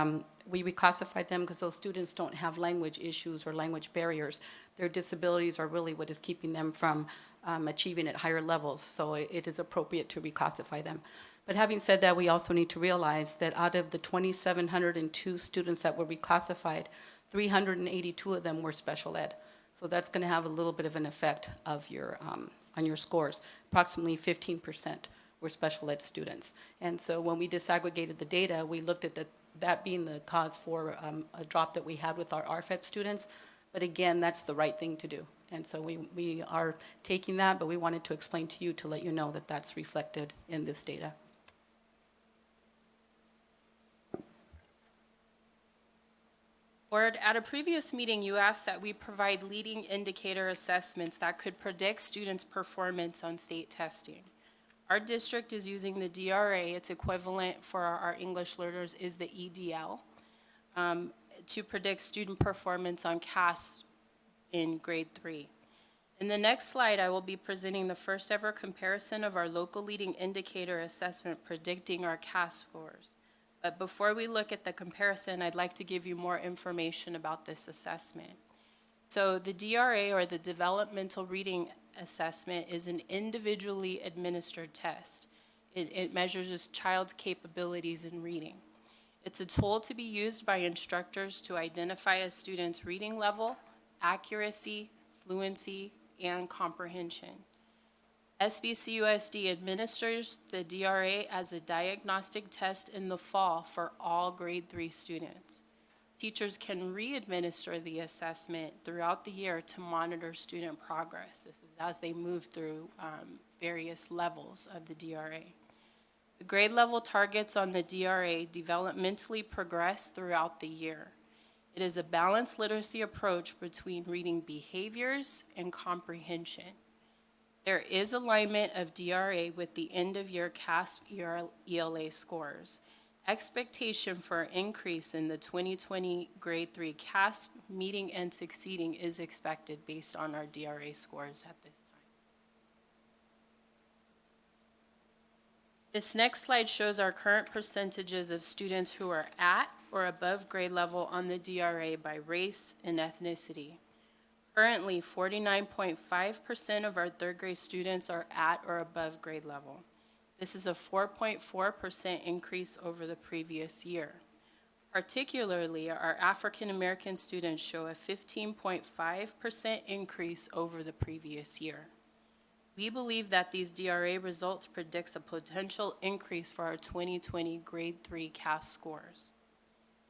we reclassified them because those students don't have language issues or language barriers. Their disabilities are really what is keeping them from achieving at higher levels. So it is appropriate to reclassify them. But having said that, we also need to realize that out of the 2,702 students that were reclassified, 382 of them were special ed. So that's going to have a little bit of an effect of your, on your scores. Approximately 15% were special ed students. And so when we disaggregated the data, we looked at that being the cause for a drop that we had with our RFEP students. But again, that's the right thing to do. And so we are taking that, but we wanted to explain to you to let you know that that's reflected in this data. Board, at a previous meeting, you asked that we provide leading indicator assessments that could predict students' performance on state testing. Our district is using the DRA, its equivalent for our English learners is the EDL, to predict student performance on CASP in grade 3. In the next slide, I will be presenting the first ever comparison of our local leading indicator assessment predicting our CASP scores. But before we look at the comparison, I'd like to give you more information about this assessment. So the DRA, or the Developmental Reading Assessment, is an individually administered test. It measures a child's capabilities in reading. It's a tool to be used by instructors to identify a student's reading level, accuracy, fluency, and comprehension. SBCUSD administers the DRA as a diagnostic test in the fall for all grade 3 students. Teachers can re-administer the assessment throughout the year to monitor student progress. This is as they move through various levels of the DRA. The grade level targets on the DRA developmentally progress throughout the year. It is a balanced literacy approach between reading behaviors and comprehension. There is alignment of DRA with the end-of-year CASP ELA scores. Expectation for an increase in the 2020 grade 3 CASP meeting and succeeding is expected based on our DRA scores at this time. This next slide shows our current percentages of students who are at or above grade level on the DRA by race and ethnicity. Currently, 49.5% of our third grade students are at or above grade level. This is a 4.4% increase over the previous year. Particularly, our African American students show a 15.5% increase over the previous year. We believe that these DRA results predicts a potential increase for our 2020 grade 3 CASP scores.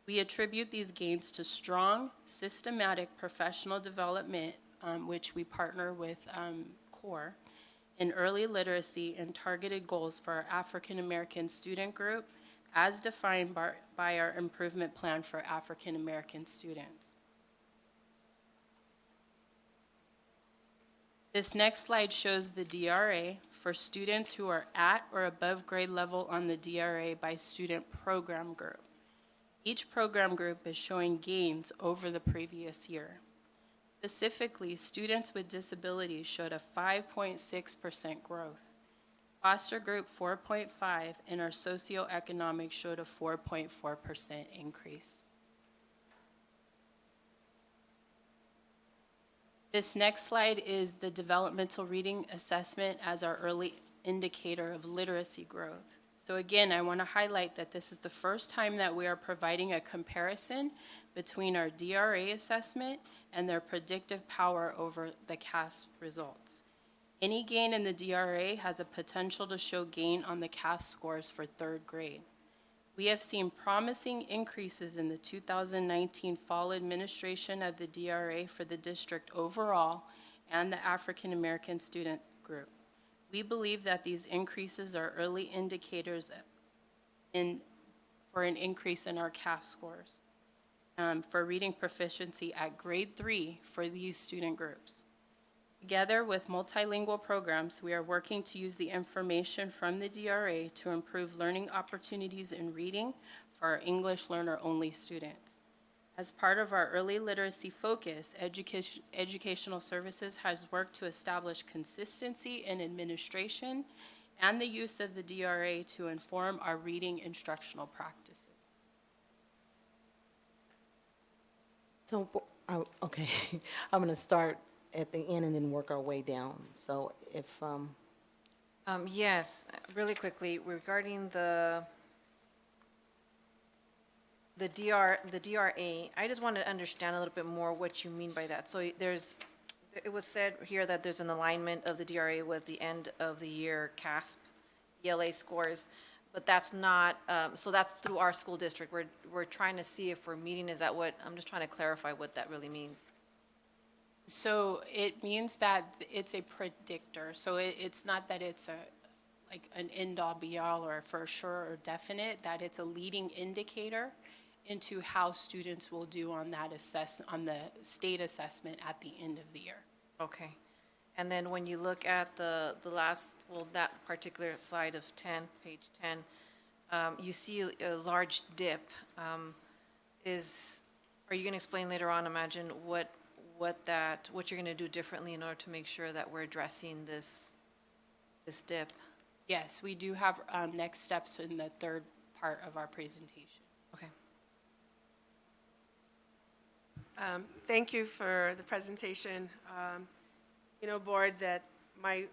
We attribute these gains to strong, systematic professional development, which we partner with CORE, in early literacy and targeted goals for our African American student group as defined by our improvement plan for African American students. This next slide shows the DRA for students who are at or above grade level on the DRA by student program group. Each program group is showing gains over the previous year. Specifically, students with disabilities showed a 5.6% growth. Foster group 4.5 and our socioeconomic showed a 4.4% increase. This next slide is the developmental reading assessment as our early indicator of literacy growth. So again, I want to highlight that this is the first time that we are providing a comparison between our DRA assessment and their predictive power over the CASP results. Any gain in the DRA has a potential to show gain on the CASP scores for third grade. We have seen promising increases in the 2019 fall administration of the DRA for the district overall and the African American student group. We believe that these increases are early indicators for an increase in our CASP scores for reading proficiency at grade 3 for these student groups. Together with multilingual programs, we are working to use the information from the DRA to improve learning opportunities in reading for our English learner-only students. As part of our early literacy focus, Educational Services has worked to establish consistency in administration and the use of the DRA to inform our reading instructional practices. So, okay, I'm going to start at the end and then work our way down. So if, Yes, really quickly, regarding the DRA, I just want to understand a little bit more what you mean by that. So it was said here that there's an alignment of the DRA with the end of the year CASP, ELA scores, but that's not, so that's through our school district. We're trying to see if we're meeting, is that what, I'm just trying to clarify what that really means. So it means that it's a predictor. So it's not that it's like an end-all be-all or for sure or definite, that it's a leading indicator into how students will do on that on the state assessment at the end of the year. Okay. And then when you look at the last, well, that particular slide of 10, page 10, you see a large dip. Are you going to explain later on, imagine, what you're going to do differently in order to make sure that we're addressing this dip? Yes, we do have next steps in the third part of our presentation. Okay. Thank you for the presentation. You know, Board, that my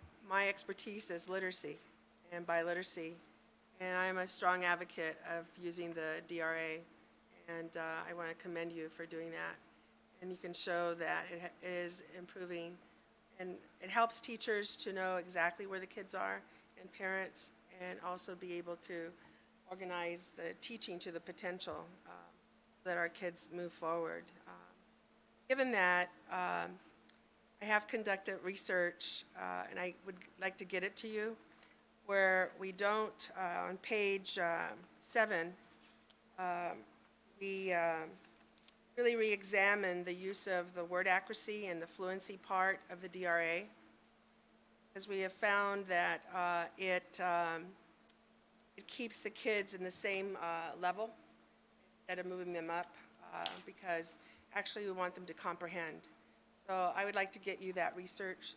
expertise is literacy and biliteracy, and I'm a strong advocate of using the DRA, and I want to commend you for doing that. And you can show that it is improving, and it helps teachers to know exactly where the kids are, and parents, and also be able to organize the teaching to the potential so that our kids move forward. Given that, I have conducted research, and I would like to get it to you, where we don't, on page 7, we really re-examine the use of the word accuracy and the fluency part of the DRA, because we have found that it keeps the kids in the same level instead of moving them up, because actually we want them to comprehend. So I would like to get you that research.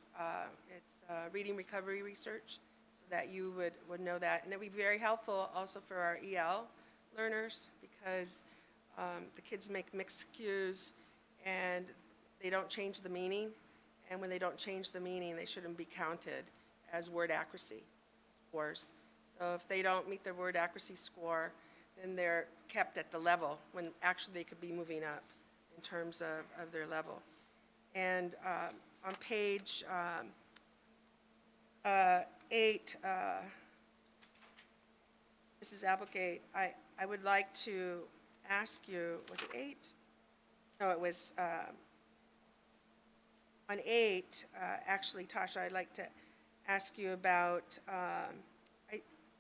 It's reading recovery research, so that you would know that. And it would be very helpful also for our EL learners, because the kids make mixed cues and they don't change the meaning. And when they don't change the meaning, they shouldn't be counted as word accuracy scores. So if they don't meet their word accuracy score, then they're kept at the level when actually they could be moving up in terms of their level. And on page 8, Mrs. Applegate, I would like to ask you, was it 8? No, it was on 8, actually, Tasha, I'd like to ask you about,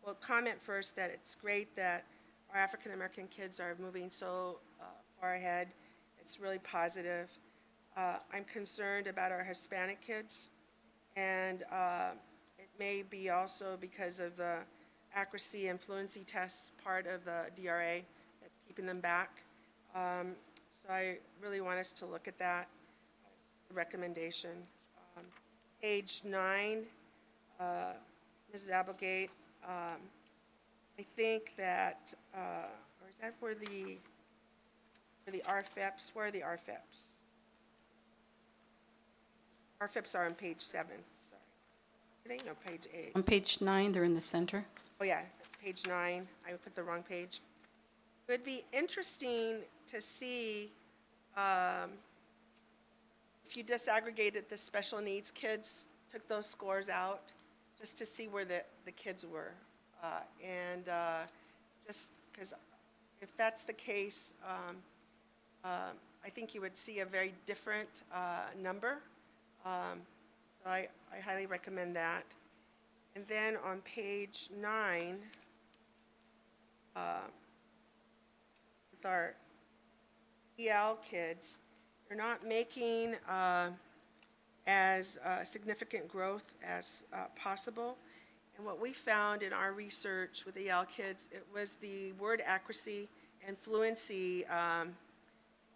well, comment first that it's great that our African-American kids are moving so far ahead. It's really positive. I'm concerned about our Hispanic kids And it may be also because of the accuracy and fluency tests part of the DRA that's keeping them back. So I really want us to look at that recommendation. Page 9, Mrs. Applegate, I think that, or is that where the RFEPs, where are the RFEPs? RFEPs are on page 7, sorry. I think, no, page 8. On page 9, they're in the center. Oh, yeah, page 9, I put the wrong page. It would be interesting to see if you disaggregated the special needs kids, took those scores out, just to see where the kids were. Just because if that's the case, I think you would see a very different number. So I highly recommend that. And then on page 9, with our EL kids, they're not making as significant growth as possible. And what we found in our research with EL kids, it was the word accuracy and fluency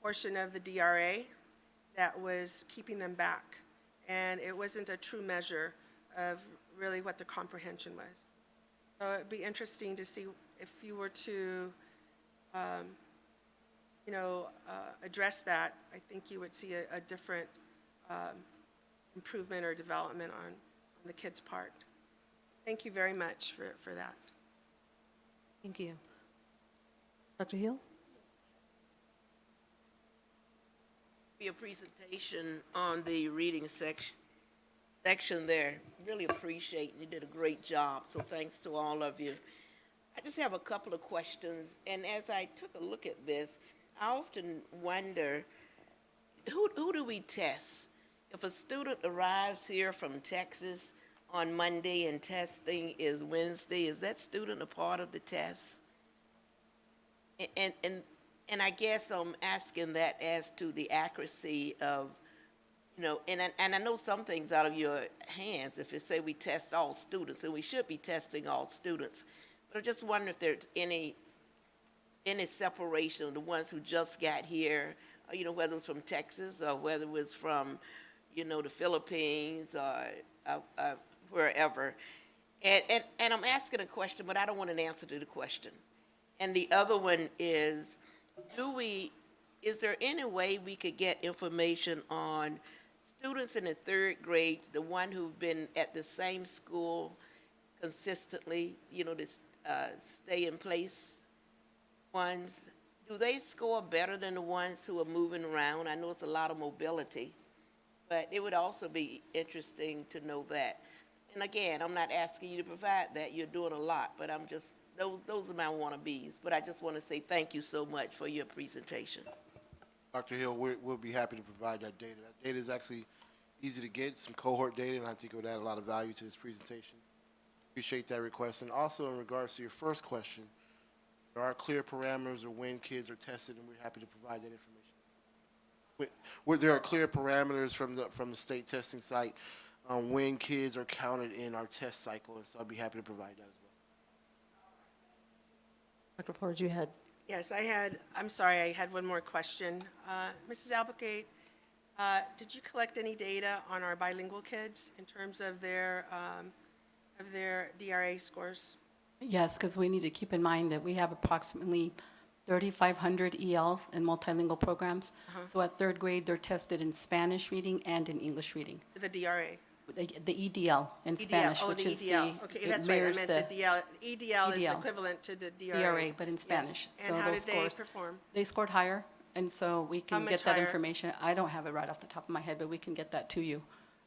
portion of the DRA that was keeping them back. And it wasn't a true measure of really what the comprehension was. So it'd be interesting to see if you were to, address that. I think you would see a different improvement or development on the kids' part. Thank you very much for that. Thank you. Dr. Hill? Your presentation on the reading section there. Really appreciate, you did a great job, so thanks to all of you. I just have a couple of questions, and as I took a look at this, I often wonder, who do we test? If a student arrives here from Texas on Monday and testing is Wednesday, is that student a part of the test? And I guess I'm asking that as to the accuracy of, and I know some things out of your hands if you say we test all students, and we should be testing all students. But I just wonder if there's any separation of the ones who just got here, whether it was from Texas or whether it was from, the Philippines or wherever. And I'm asking a question, but I don't want an answer to the question. And the other one is, is there any way we could get information on students in the 3rd grade, the one who've been at the same school consistently, to stay in place ones? Do they score better than the ones who are moving around? I know it's a lot of mobility, but it would also be interesting to know that. And again, I'm not asking you to provide that. You're doing a lot, but I'm just, those are my wannabes. But I just want to say thank you so much for your presentation. Dr. Hill, we'll be happy to provide that data. That data is actually easy to get, some cohort data, and I think it would add a lot of value to this presentation. Appreciate that request. And also in regards to your first question, there are clear parameters of when kids are tested, and we're happy to provide that information. Where there are clear parameters from the state testing site on when kids are counted in our test cycle, and so I'll be happy to provide that as well. Dr. Ford, you had. Yes, I'm sorry, I had one more question. Mrs. Applegate, did you collect any data on our bilingual kids in terms of their DRA scores? Yes, because we need to keep in mind that we have approximately 3,500 ELs in multilingual programs. So at 3rd grade, they're tested in Spanish reading and in English reading. The DRA? The EDL in Spanish, which is EDL. Okay, that's right, I meant the DL. EDL is EDL. equivalent to the DRA, but in Spanish. Yes. And So how those did they scores- perform? They scored higher, and so we How can much get that higher? information. I don't have it right off the top of my head, but we can get that to you.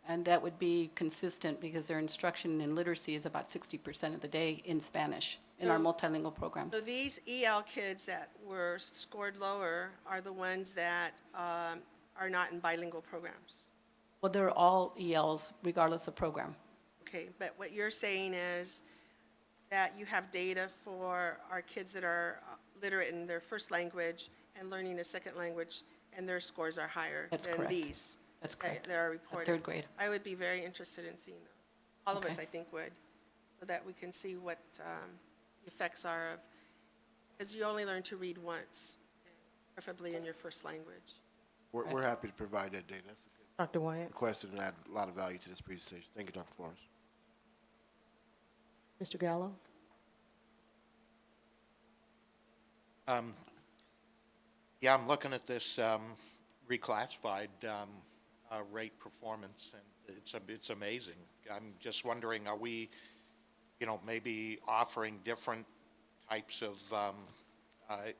And that would be consistent because their instruction in literacy is about 60% of the day in Spanish in our multilingual programs. So these EL kids that were scored lower are the ones that are not in bilingual programs? Well, they're all ELs regardless of program. Okay, but what you're saying is that you have data for our kids that are literate in their first language and learning a second language, and their scores are higher That's than correct. these? That's correct. that are At reported. third grade. I would be very interested in seeing those. All of us, Okay. I think, would, so that we can see what the effects are of, because you only learn to read once, preferably in your first language. We're happy to provide that data. That's a good Dr. Wyatt, request and add a lot of value to this presentation. Thank you, Dr. Flores. Mr. Gallo? Yeah, I'm looking at this reclassified rate performance, and it's amazing. I'm just wondering, are we, maybe offering different types of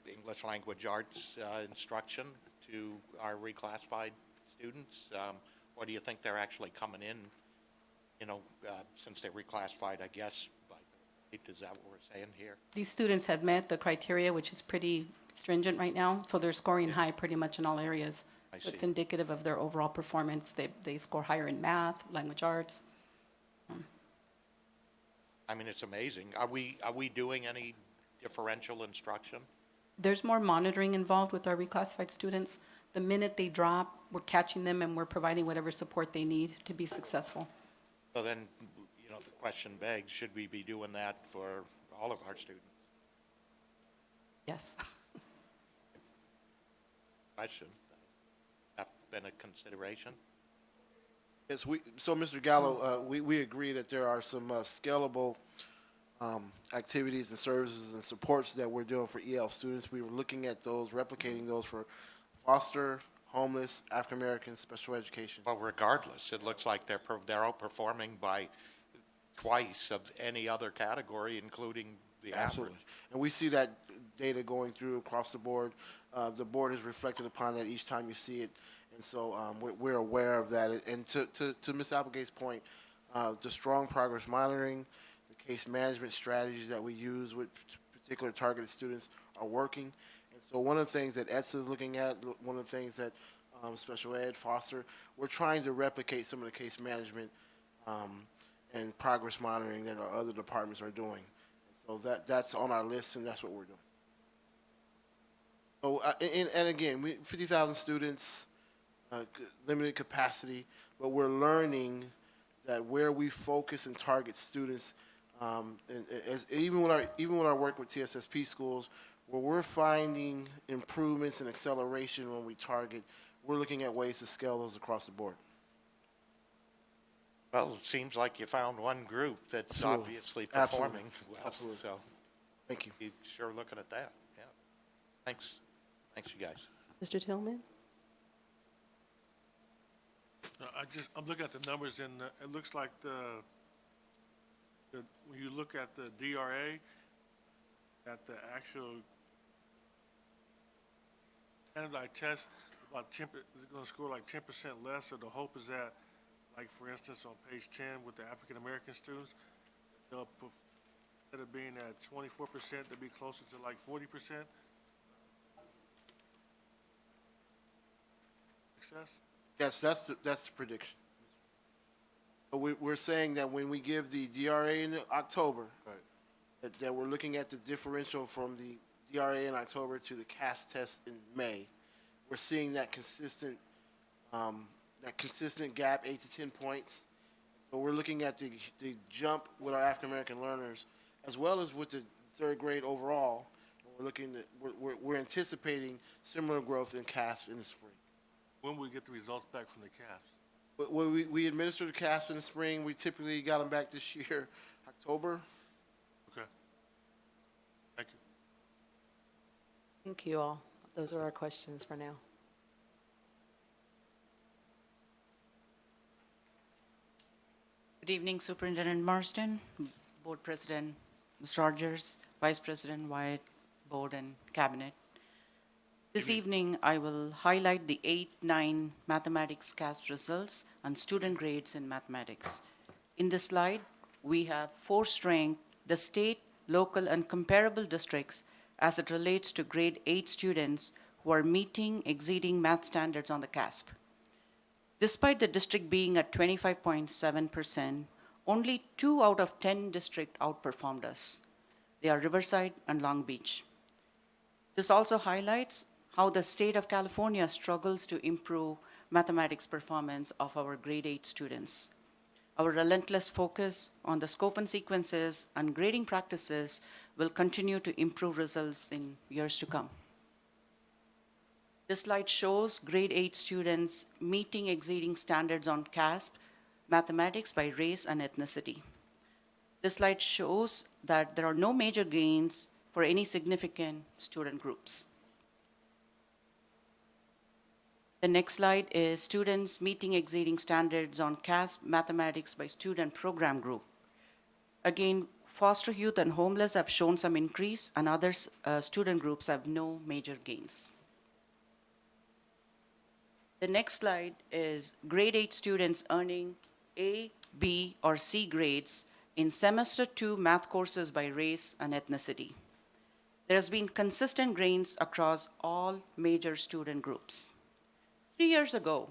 English language arts instruction to our reclassified students? Or do you think they're actually coming in, since they're reclassified, I guess, by the rate? Is that what we're saying here? These students have met the criteria, which is pretty stringent right now, so they're scoring high pretty much in all areas. I So it's see. indicative of their overall performance. They score higher in math, language arts. I mean, it's amazing. Are we doing any differential instruction? There's more monitoring involved with our reclassified students. The minute they drop, we're catching them and we're providing whatever support they need to be successful. So then, the question begs, should we be doing that for all of our students? Yes. Question. That been a consideration? Yes, so Mr. Gallo, we agree that there are some scalable activities and services and supports that we're doing for EL students. We were looking at those, replicating those for foster, homeless, African American, special education. Well, regardless, it looks like they're outperforming by twice of any other category, including the Absolutely. average. And we see that data going through across the board. The board has reflected upon that each time you see it. And so we're aware of that. And to Ms. Applegate's point, the strong progress monitoring, the case management strategies that we use with particular targeted students are working. And so one of the things that ETSA is looking at, one of the things that special ed, foster, we're trying to replicate some of the case management and progress monitoring that our other departments are doing. So that's on our list, and that's what we're doing. So, and again, 50,000 students, limited capacity, but we're learning that where we focus and target students, even with our work with TSSP schools, where we're finding improvements and acceleration when we target, we're looking at ways to scale those across the board. Well, it seems like you found one group that's Absolutely. obviously Absolutely. performing well. Absolutely. So Thank you. you're sure looking at that, yeah. Thanks, you guys. Mr. Tillman? I'm looking at the numbers and it looks like when you look at the DRA, at the actual standardized test, about 10, is it gonna score like 10% less? So the hope is that, like for instance, on page 10 with the African American students, they'll, instead of being at 24%, they'll be closer to like 40%. Success? Yes, that's the prediction. But we're saying that when we give the DRA in October, that we're looking at the differential from the DRA in October to the CAS test in May. We're seeing that consistent gap, 8 to 10 points. So we're looking at the jump with our African American learners, as well as with the third grade overall. We're anticipating similar growth in CAS in the spring. When will we get the results back from the CAFs? But when we administer the CAS in the spring, we typically got them back this year, October. Okay. Thank you. Thank you all. Those are our questions for now. Good evening, Superintendent Marston, Board President, Ms. Rogers, Vice President Wyatt, Board and Cabinet. This evening, I will highlight the 8-9 mathematics CAS results and student grades in mathematics. In this slide, we have forced rank the state, local, and comparable districts as it relates to grade 8 students who are meeting, exceeding math standards on the CASP. Despite the district being at 25.7%, only 2 out of 10 districts outperformed us. They are Riverside and Long Beach. This also highlights how the state of California struggles to improve mathematics performance of our grade 8 students. Our relentless focus on the scope and sequences and grading practices will continue to improve results in years to come. This slide shows grade 8 students meeting exceeding standards on CASP, mathematics by race and ethnicity. This slide shows that there are no major gains for any significant student groups. The next slide is students meeting exceeding standards on CASP, mathematics by student program group. Again, foster youth and homeless have shown some increase, and other student groups have no major gains. The next slide is grade 8 students earning A, B, or C grades in semester 2 math courses by race and ethnicity. There has been consistent gains across all major student groups. 3 years ago,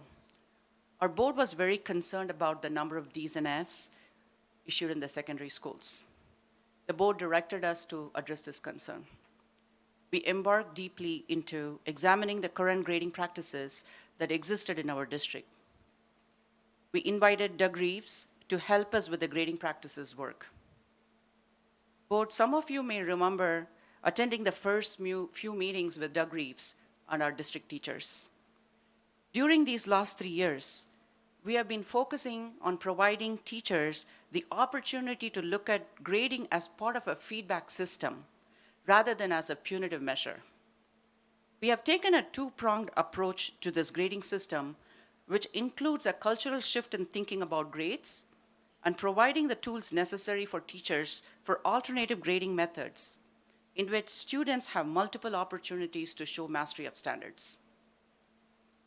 our board was very concerned about the number of Ds and Fs issued in the secondary schools. The board directed us to address this concern. We embarked deeply into examining the current grading practices that existed in our district. We invited Doug Reeves to help us with the grading practices work. Board, some of you may remember attending the first few meetings with Doug Reeves and our district teachers. During these last 3 years, we have been focusing on providing teachers the opportunity to look at grading as part of a feedback system rather than as a punitive measure. We have taken a two-pronged approach to this grading system, which includes a cultural shift in thinking about grades and providing the tools necessary for teachers for alternative grading methods in which students have multiple opportunities to show mastery of standards.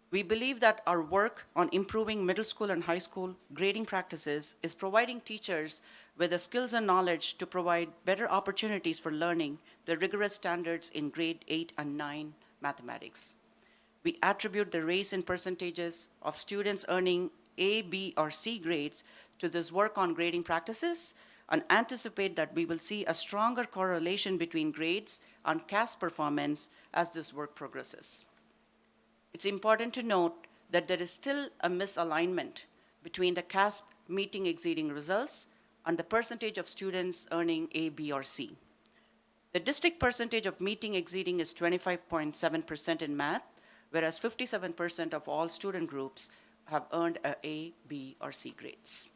We believe that our work on improving middle school and high school grading practices is providing teachers with the skills and knowledge to provide better opportunities for learning the rigorous standards in grade 8 and 9 mathematics. We attribute the raise in percentages of students earning A, B, or C grades to this work on grading practices and anticipate that we will see a stronger correlation between grades and CASP performance as this work progresses. It's important to note that there is still a misalignment between the CASP meeting exceeding results and the percentage of students earning A, B, or C. The district percentage of meeting exceeding is 25.7% in math, whereas 57% of all student groups have earned A, B, or C grades.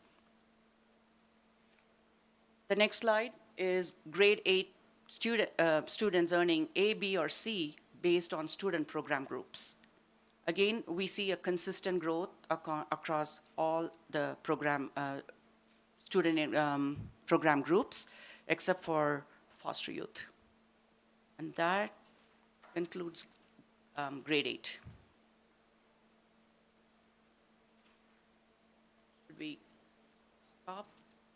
The next slide is grade 8 students earning A, B, or C based on student program groups. Again, we see a consistent growth across all the student program groups, except for foster youth. And that concludes grade 8. Should we stop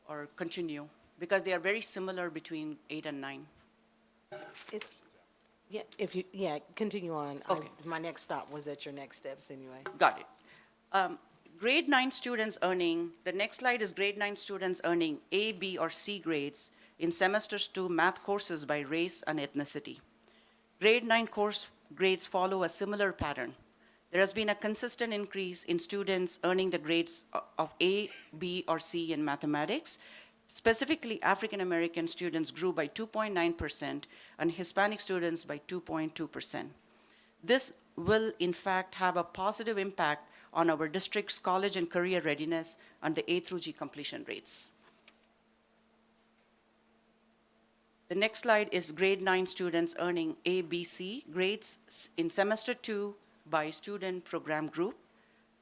or continue? Because they are very similar between 8 and 9. Continue on. Okay. My next stop was at your next steps anyway. Got it. Grade 9 students earning, the next slide is grade 9 students earning A, B, or C grades in semesters 2 math courses by race and ethnicity. Grade 9 course grades follow a similar pattern. There has been a consistent increase in students earning the grades of A, B, or C in mathematics. Specifically, African American students grew by 2.9% and Hispanic students by 2.2%. This will, in fact, have a positive impact on our district's college and career readiness and the A through G completion rates. The next slide is grade 9 students earning A, B, C grades in semester 2 by student program group.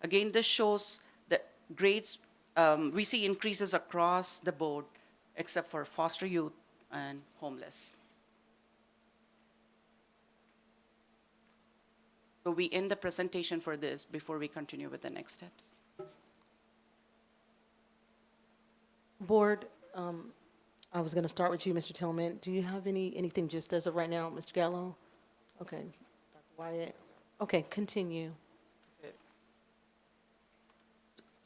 Again, this shows the grades. We see increases across the board, except for foster youth and homeless. So we end the presentation for this before we continue with the next steps. Board, I was going to start with you, Mr. Tillman. Do you have anything just as of right now, Mr. Gallo? Okay. Dr. Wyatt? Okay, continue.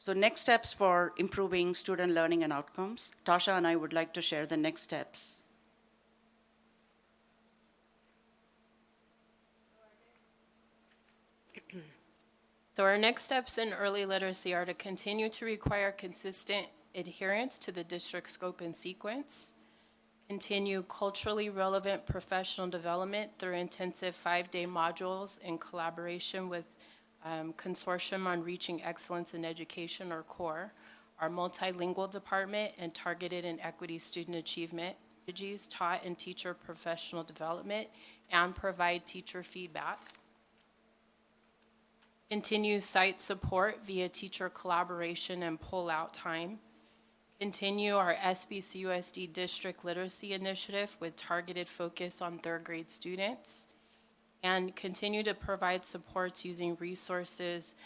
So next steps for improving student learning and outcomes. Tasha and I would like to share the next steps. So our next steps in early literacy are to continue to require consistent adherence to the district scope and sequence, continue culturally relevant professional development through intensive 5-day modules in collaboration with Consortium on Reaching Excellence in Education, or CORE, our multilingual department, and targeted and equity student achievement strategies taught in teacher professional development, and provide teacher feedback. Continue site support via teacher collaboration and pull-out time. Continue our SBCUSD District Literacy Initiative with targeted focus on third grade students. And continue to provide supports using resources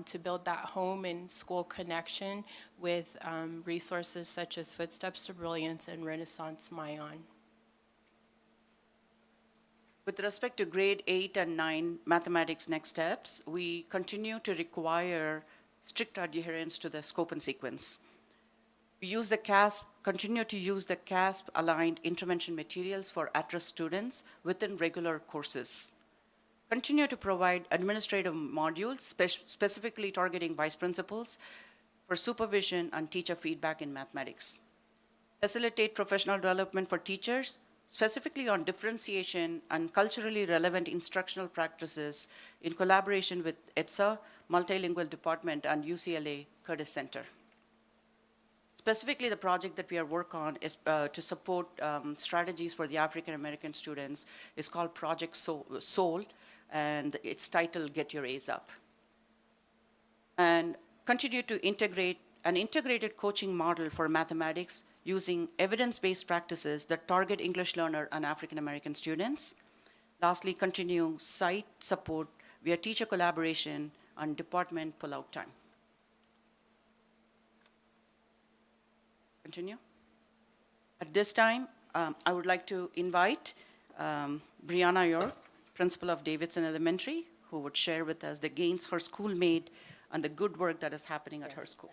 to build that home and school connection with resources such as Footsteps to Brilliance and Renaissance Mayan. With respect to grade 8 and 9 mathematics next steps, we continue to require strict adherence to the scope and sequence. We use the CASP, continue to use the CASP-aligned intervention materials for at-risk students within regular courses. Continue to provide administrative modules specifically targeting vice principals for supervision and teacher feedback in mathematics. Facilitate professional development for teachers, specifically on differentiation and culturally relevant instructional practices in collaboration with ETSA, Multilingual Department, and UCLA Curtis Center. Specifically, the project that we are working on is to support strategies for the African American students is called Project Soul, and it's titled Get Your A's Up. And continue to integrate an integrated coaching model for mathematics using evidence-based practices that target English learner and African American students. Lastly, continue site support via teacher collaboration and department pull-out time. Continue. At this time, I would like to invite Brianna York, principal of Davidson Elementary, who would share with us the gains her school made and the good work that is happening at her school.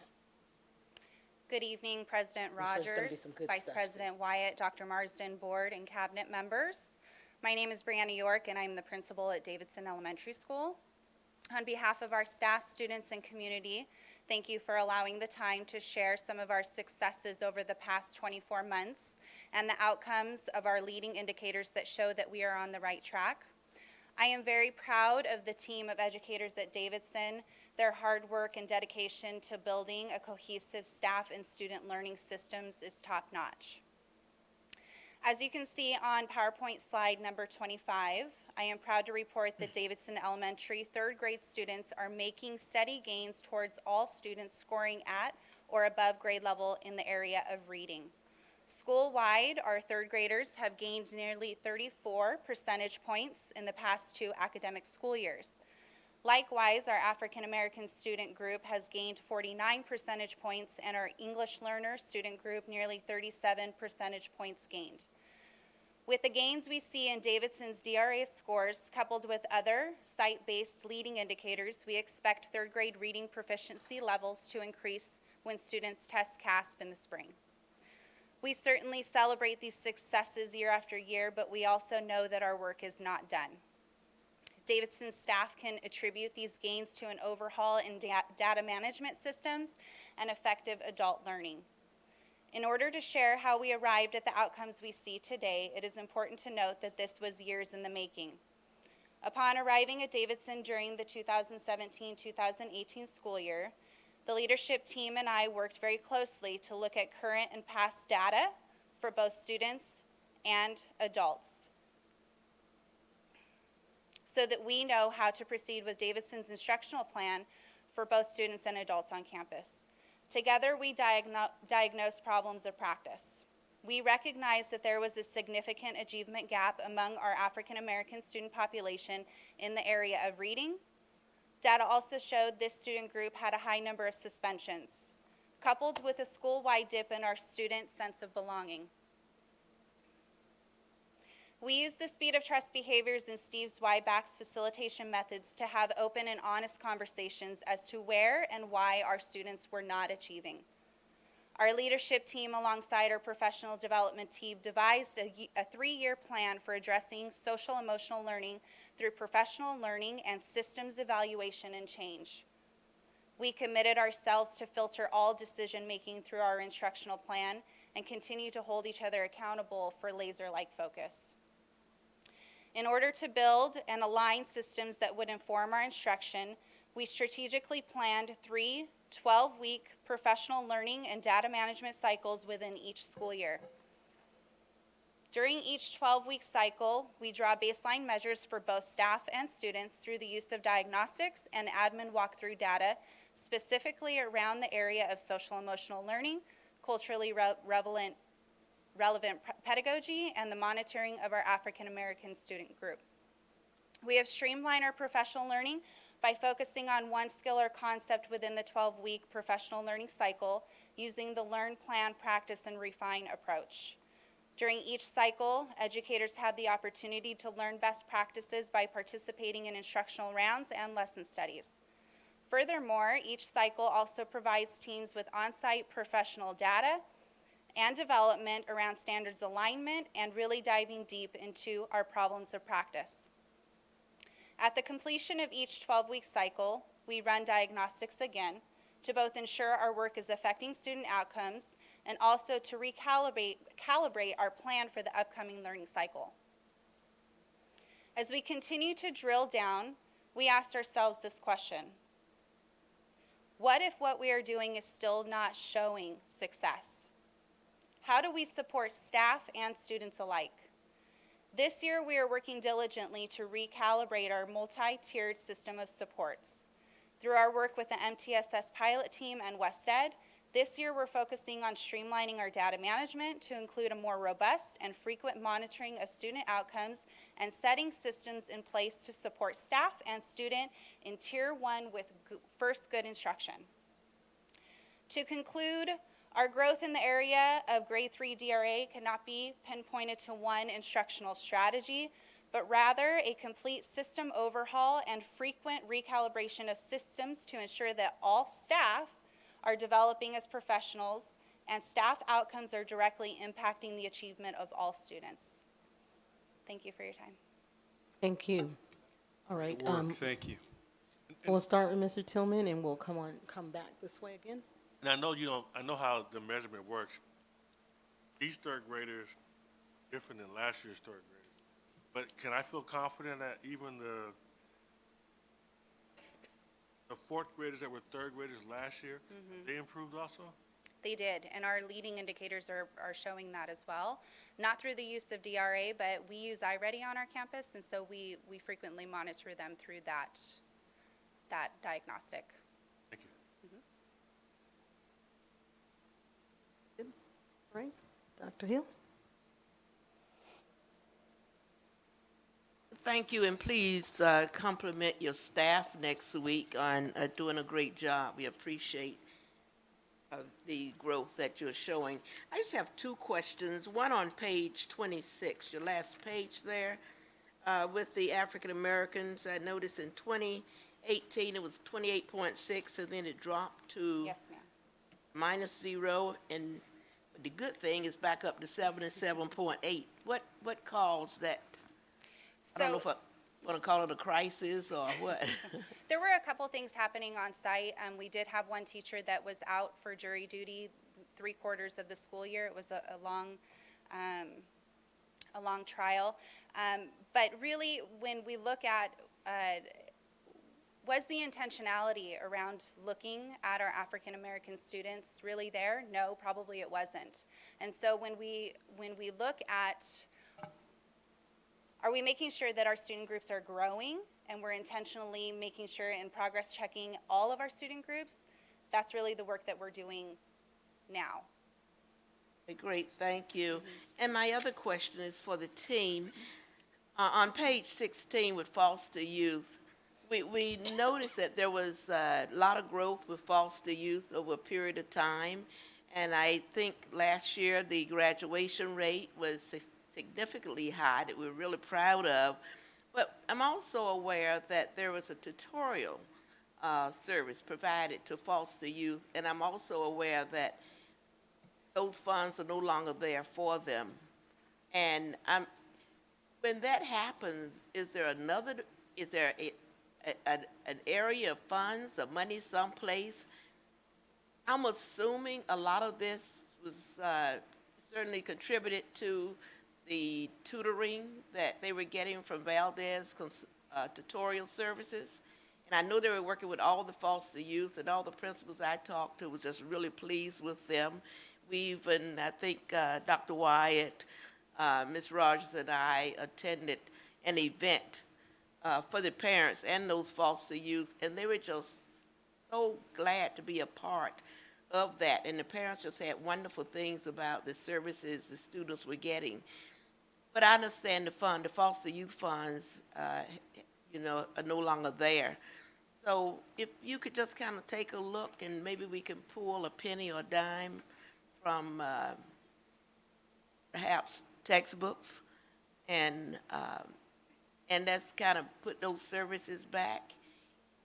Good evening, President I'm sure there's gonna be Rogers, some good Vice stuff. President Wyatt, Dr. Marsden, Board, and Cabinet members. My name is Brianna York, and I'm the principal at Davidson Elementary School. On behalf of our staff, students, and community, thank you for allowing the time to share some of our successes over the past 24 months and the outcomes of our leading indicators that show that we are on the right track. I am very proud of the team of educators at Davidson. Their hard work and dedication to building a cohesive staff and student learning systems is top-notch. As you can see on PowerPoint slide number 25, I am proud to report that Davidson Elementary third grade students are making steady gains towards all students scoring at or above grade level in the area of reading. School-wide, our third graders have gained nearly 34 percentage points in the past 2 academic school years. Likewise, our African American student group has gained 49 percentage points, and our English learner student group nearly 37 percentage points gained. With the gains we see in Davidson's DRA scores, coupled with other site-based leading indicators, we expect third grade reading proficiency levels to increase when students test CASP in the spring. We certainly celebrate these successes year after year, but we also know that our work is not done. Davidson staff can attribute these gains to an overhaul in data management systems and effective adult learning. In order to share how we arrived at the outcomes we see today, it is important to note that this was years in the making. Upon arriving at Davidson during the 2017-2018 school year, the leadership team and I worked very closely to look at current and past data for both students and adults, so that we know how to proceed with Davidson's instructional plan for both students and adults on campus. Together, we diagnosed problems of practice. We recognized that there was a significant achievement gap among our African American student population in the area of reading. Data also showed this student group had a high number of suspensions, coupled with a school-wide dip in our student sense of belonging. We used the speed of trust behaviors and Steve Zweiback's facilitation methods to have open and honest conversations as to where and why our students were not achieving. Our leadership team, alongside our professional development team, devised a 3-year plan for addressing social emotional learning through professional learning and systems evaluation and change. We committed ourselves to filter all decision-making through our instructional plan and continue to hold each other accountable for laser-like focus. In order to build and align systems that would inform our instruction, we strategically planned 3 12-week professional learning and data management cycles within each school year. During each 12-week cycle, we draw baseline measures for both staff and students through the use of diagnostics and admin walkthrough data, specifically around the area of social emotional learning, culturally relevant pedagogy, and the monitoring of our African American student group. We have streamlined our professional learning by focusing on one skill or concept within the 12-week professional learning cycle using the learn, plan, practice, and refine approach. During each cycle, educators had the opportunity to learn best practices by participating in instructional rounds and lesson studies. Furthermore, each cycle also provides teams with on-site professional data and development around standards alignment and really diving deep into our problems of practice. At the completion of each 12-week cycle, we run diagnostics again to both ensure our work is affecting student outcomes and also to calibrate our plan for the upcoming learning cycle. As we continue to drill down, we asked ourselves this question: what if what we are doing is still not showing success? How do we support staff and students alike? This year, we are working diligently to recalibrate our multi-tiered system of supports. Through our work with the MTSS pilot team and WestEd, this year we're focusing on streamlining our data management to include a more robust and frequent monitoring of student outcomes and setting systems in place to support staff and student in Tier 1 with first good instruction. To conclude, our growth in the area of grade 3 DRA cannot be pinpointed to one instructional strategy, but rather a complete system overhaul and frequent recalibration of systems to ensure that all staff are developing as professionals and staff outcomes are directly impacting the achievement of all students. Thank you for your time. Thank you. All right. Good work. Thank you. We'll start with Mr. Tillman, and we'll come back this way again. And I know how the measurement works. These third graders different than last year's third graders. But can I feel confident that even the fourth graders that were third graders last year, they improved also? They did, and our leading indicators are showing that as well. Not through the use of DRA, but we use iReady on our campus, and so we frequently monitor them through that diagnostic. Thank you. All right. Dr. Hill? Thank you, and please compliment your staff next week on doing a great job. We appreciate the growth that you're showing. I just have 2 questions, one on page 26, your last page there, with the African Americans. I noticed in 2018 it was 28.6, and then it dropped to Yes, ma'am. -0, and the good thing is back up to 77.8. What caused that? I don't know if I want to call it a crisis or what. There were a couple things happening on site. We did have one teacher that was out for jury duty 3/4 of the school year. It was a long trial. But really, when we look at was the intentionality around looking at our African American students really there? No, probably it wasn't. And so when we look at, are we making sure that our student groups are growing and we're intentionally making sure and progress checking all of our student groups? That's really the work that we're doing now. Great, thank you. And my other question is for the team. On page 16 with foster youth, we noticed that there was a lot of growth with foster youth over a period of time. And I think last year the graduation rate was significantly high that we're really proud of. But I'm also aware that there was a tutorial service provided to foster youth. And I'm also aware that those funds are no longer there for them. And when that happens, is there an area of funds or money someplace? I'm assuming a lot of this was certainly contributed to the tutoring that they were getting from Valdez Tutorial Services. And I know they were working with all the foster youth, and all the principals I talked to was just really pleased with them. We even, I think Dr. Wyatt, Ms. Rogers and I attended an event for the parents and those foster youth, and they were just so glad to be a part of that. And the parents just had wonderful things about the services the students were getting. But I understand the foster youth funds, are no longer there. So if you could just kind of take a look, and maybe we can pull a penny or a dime from perhaps textbooks, and that's kind of put those services back.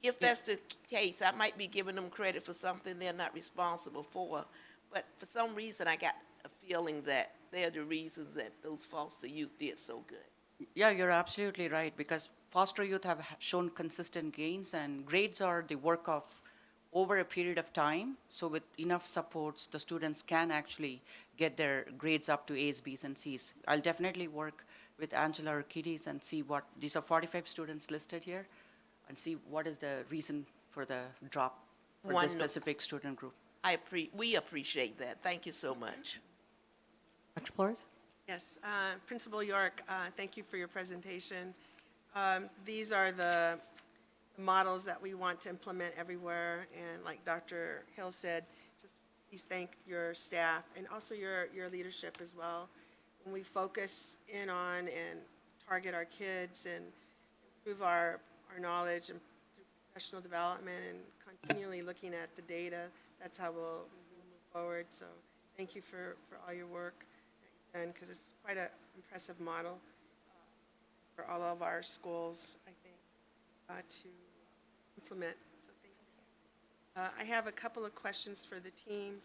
If that's the case, I might be giving them credit for something they're not responsible for, but for some reason I got a feeling that they're the reasons that those foster youth did so good. Yeah, you're absolutely right, because foster youth have shown consistent gains, and grades are the work of over a period of time. So with enough supports, the students can actually get their grades up to A's, B's, and C's. I'll definitely work with Angela Urquidez and see what, these are 45 students listed here, and see what is the reason for the drop for this specific student group. We appreciate that. Thank you so much. Dr. Flores? Yes, Principal York, thank you for your presentation. These are the models that we want to implement everywhere, and like Dr. Hill said, just please thank your staff and also your leadership as well. When we focus in on and target our kids and improve our knowledge and through professional development and continually looking at the data, that's how we'll move forward. So thank you for all your work, and because it's quite an impressive model for all of our schools, I think, to implement. So thank you. I have a couple of questions for the team,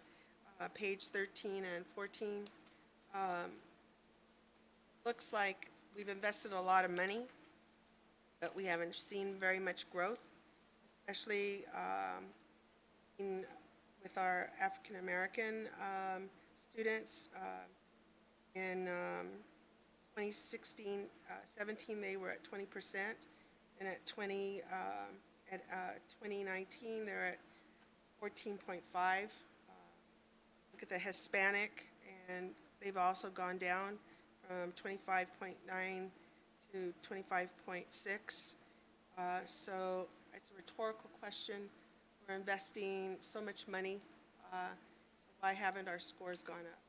page 13 and 14. Looks like we've invested a lot of money, but we haven't seen very much growth, especially with our African American students. In 2016, 17, they were at 20%, and at 2019, they're at 14.5. Look at the Hispanic, and they've also gone down from 25.9 to 25.6. So it's a rhetorical question. We're investing so much money, so why haven't our scores gone up?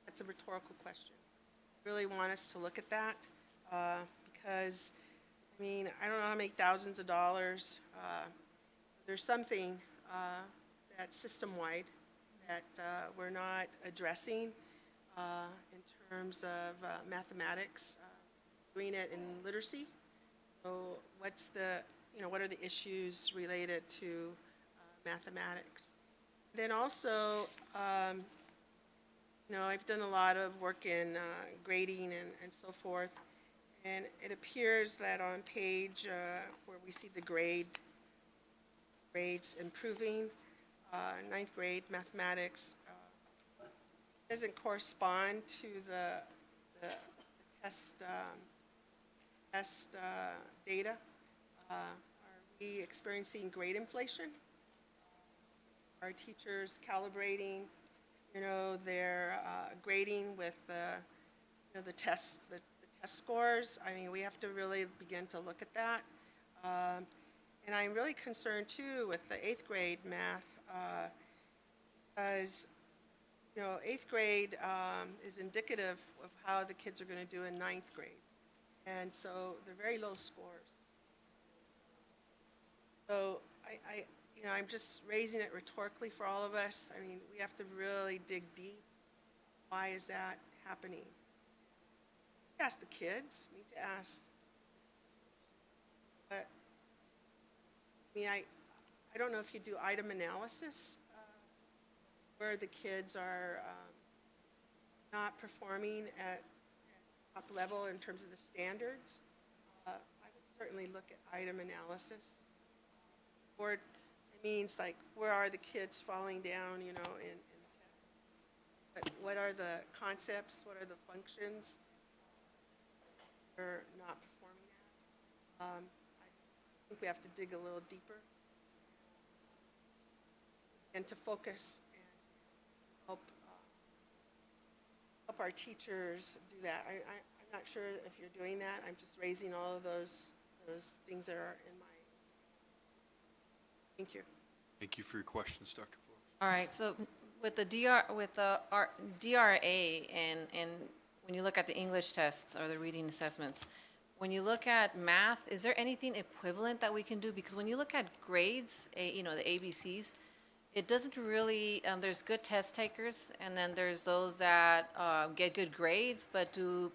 That's a rhetorical question. I really want us to look at that because, I mean, I don't know how many thousands of dollars. There's something that's system-wide that we're not addressing in terms of mathematics, doing it in literacy. So what's the, what are the issues related to mathematics? Then also, I've done a lot of work in grading and so forth, and it appears that on page where we see the grades improving, ninth grade mathematics doesn't correspond to the test data. Are we experiencing grade inflation? Are teachers calibrating their grading with the test scores? I mean, we have to really begin to look at that. And I'm really concerned too with the 8th grade math because, 8th grade is indicative of how the kids are going to do in 9th grade. And so they're very low scores. So I'm just raising it rhetorically for all of us. I mean, we have to really dig deep. Why is that happening? Ask the kids. We need to ask. But I mean, I don't know if you do item analysis where the kids are not performing at top level in terms of the standards, I would certainly look at item analysis. Or it means like, where are the kids falling down, in tests? But what are the concepts, what are the functions they're not performing at? I think we have to dig a little deeper and to focus and help our teachers do that. I'm not sure if you're doing that. I'm just raising all of those things that are in my. Thank you. Thank you for your questions, Dr. Flores. All right, so with the DRA and when you look at the English tests or the reading assessments, when you look at math, is there anything equivalent that we can do? Because when you look at grades, the ABCs, it doesn't really, there's good test takers, and then there's those that get good grades, but don't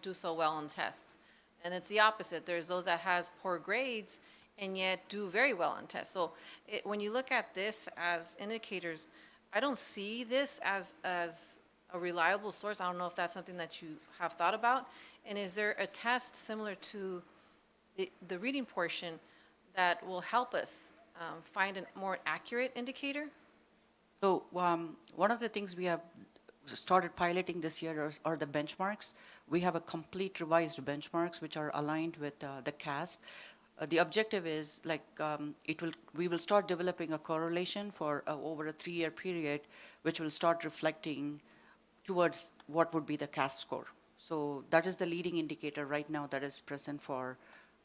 do so well on tests. And it's the opposite. There's those that has poor grades and yet do very well on tests. So when you look at this as indicators, I don't see this as a reliable source. I don't know if that's something that you have thought about. And is there a test similar to the reading portion that will help us find a more accurate indicator? So one of the things we have started piloting this year are the benchmarks. We have a complete revised benchmarks which are aligned with the CASP. The objective is we will start developing a correlation for over a 3-year period, which will start reflecting towards what would be the CASP score. So that is the leading indicator right now that is present for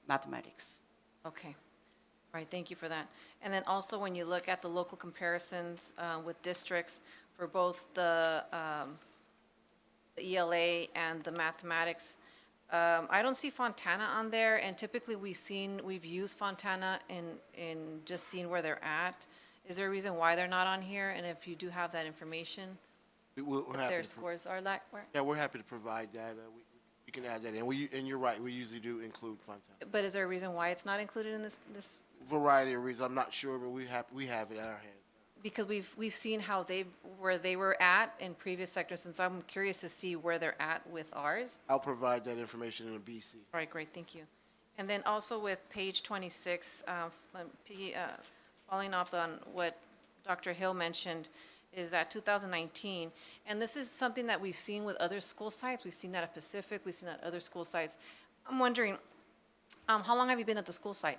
mathematics. Okay. All right, thank you for that. And then also when you look at the local comparisons with districts for both the ELA and the mathematics, I don't see Fontana on there, and typically we've used Fontana in just seeing where they're at. Is there a reason why they're not on here? And if you do have that information, We're if happy their to scores are like, where? Yeah, we're happy to provide that. We can add that in. And you're right, we usually do include Fontana. But is there a reason why it's not included in this? Variety of reasons, I'm not sure, but we have it at our hand. Because we've seen how where they were at in previous sectors, and so I'm curious to see where they're at with ours. I'll provide that information in a BC. All right, great, thank you. And then also with page 26, following up on what Dr. Hill mentioned, is that 2019, and this is something that we've seen with other school sites. We've seen that at Pacific, we've seen that at other school sites. I'm wondering, how long have you been at the school site?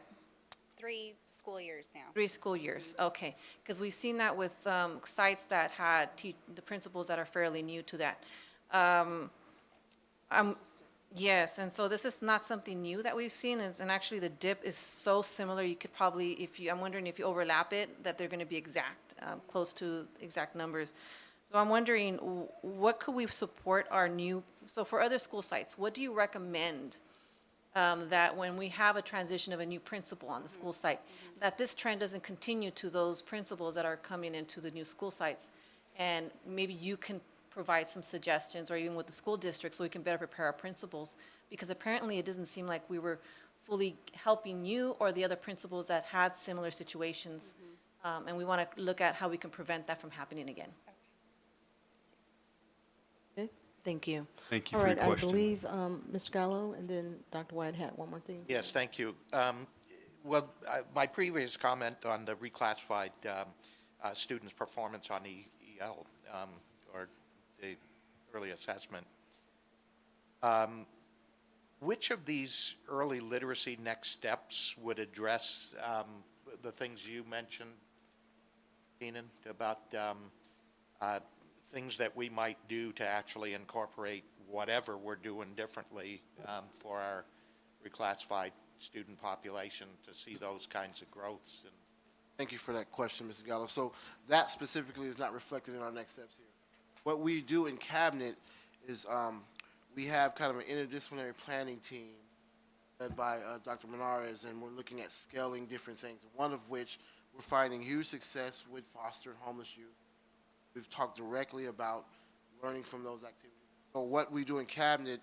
3 school years now. 3 school years, okay. Because we've seen that with sites that had the principals that are fairly new to that. Yes, and so this is not something new that we've seen, and actually the dip is so similar, you could probably, I'm wondering if you overlap it, that they're going to be exact, close to exact numbers. So I'm wondering, what could we support so for other school sites, what do you recommend that when we have a transition of a new principal on the school site, that this trend doesn't continue to those principals that are coming into the new school sites? And maybe you can provide some suggestions, or even with the school district, so we can better prepare our principals, because apparently it doesn't seem like we were fully helping you or the other principals that had similar situations. And we want to look at how we can prevent that from happening again. Okay, thank you. Thank you for your question. All right, I believe Mr. Gallo and then Dr. White had one more thing. Yes, thank you. My previous comment on the reclassified students' performance on EL, or the early assessment, which of these early literacy next steps would address the things you mentioned, Keenan, about things that we might do to actually incorporate whatever we're doing differently for our reclassified student population to see those kinds of growths? Thank you for that question, Mr. Gallo. So that specifically is not reflected in our next steps here. What we do in Cabinet is we have kind of an interdisciplinary planning team led by Dr. Menares, and we're looking at scaling different things, one of which we're finding huge success with foster and homeless youth. We've talked directly about learning from those activities. So what we do in Cabinet,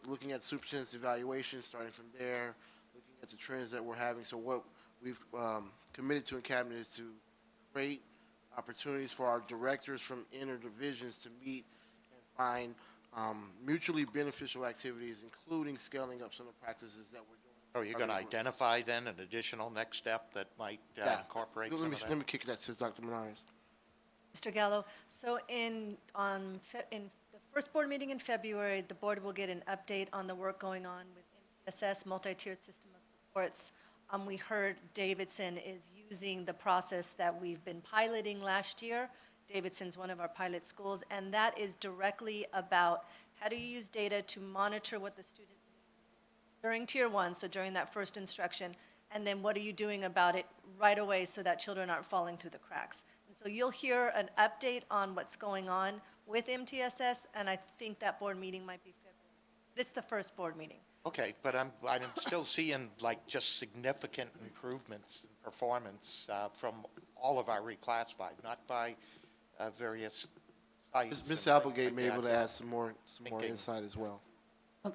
looking at superintendent's evaluation, starting from there, looking at the trends that we're having. So what we've committed to in Cabinet is to create opportunities for our directors from inner divisions to meet and find mutually beneficial activities, including scaling up some of the practices that we're doing. Are you going to identify then an additional next step that might incorporate some of that? Let me kick that to Dr. Menares. Mr. Gallo, so in the first board meeting in February, the board will get an update on the work going on with MTSS, multi-tiered system of supports. We heard Davidson is using the process that we've been piloting last year. Davidson's one of our pilot schools, and that is directly about how do you use data to monitor what the student during Tier 1, so during that first instruction, and then what are you doing about it right away so that children aren't falling through the cracks. And so you'll hear an update on what's going on with MTSS, and I think that board meeting might be February. It's the first board meeting. Okay, but I'm still seeing like just significant improvements in performance from all of our reclassified, not by various sites. Ms. and Applegate things may be like able to that. add some more Thinking. insight as well.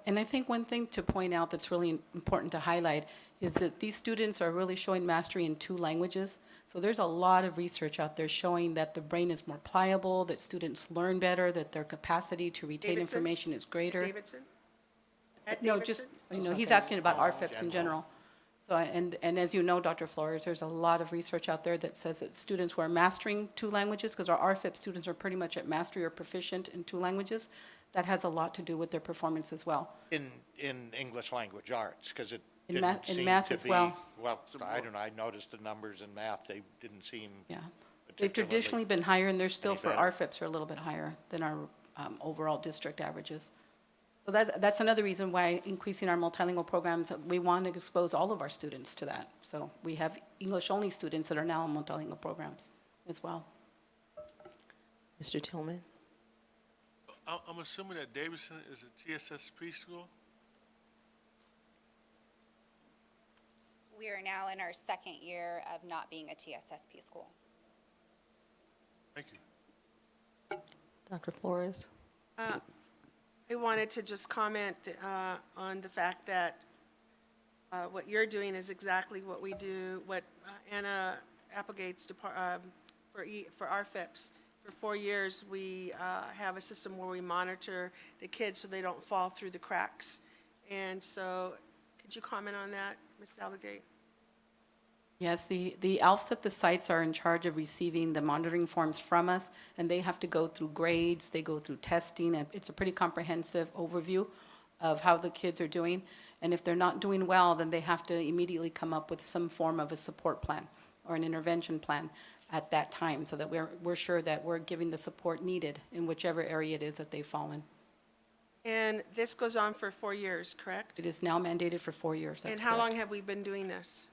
And I think one thing to point out that's really important to highlight is that these students are really showing mastery in 2 languages. So there's a lot of research out there showing that the brain is more pliable, that students learn better, that their capacity to retain Davidson? information is greater. Davidson? At No, Davidson? just, he's asking about RFIPs in general. So, and as you know, Dr. Flores, there's a lot of research out there that says that students who are mastering 2 languages, because our RFIP students are pretty much at mastery or proficient in 2 languages, that has a lot to do with their performance as well. In English language arts, because it In didn't math- in seem math to as be, well. well, I don't know, I noticed the numbers in math, they didn't seem Yeah. They've particularly. traditionally been higher, and they're still, any for better. RFIPs, are a little bit higher than our overall district averages. So that's another reason why increasing our multilingual programs, we want to expose all of our students to that. So we have English-only students that are now in multilingual programs as well. Mr. Tillman? I'm assuming that Davidson is a TSS preschool? We are now in our second year of not being a TSSP school. Thank you. Dr. Flores? I wanted to just comment on the fact that what you're doing is exactly what we do, what Anna Applegate's for RFIPS. For 4 years, we have a system where we monitor the kids so they don't fall through the cracks. And so, could you comment on that, Ms. Applegate? Yes, the ALFs at the sites are in charge of receiving the monitoring forms from us, and they have to go through grades, they go through testing, and it's a pretty comprehensive overview of how the kids are doing. And if they're not doing well, then they have to immediately come up with some form of a support plan or an intervention plan at that time, so that we're sure that we're giving the support needed in whichever area it is that they've fallen. And this goes on for 4 years, correct? It is now mandated for 4 years, that's And how long correct. have we been doing this?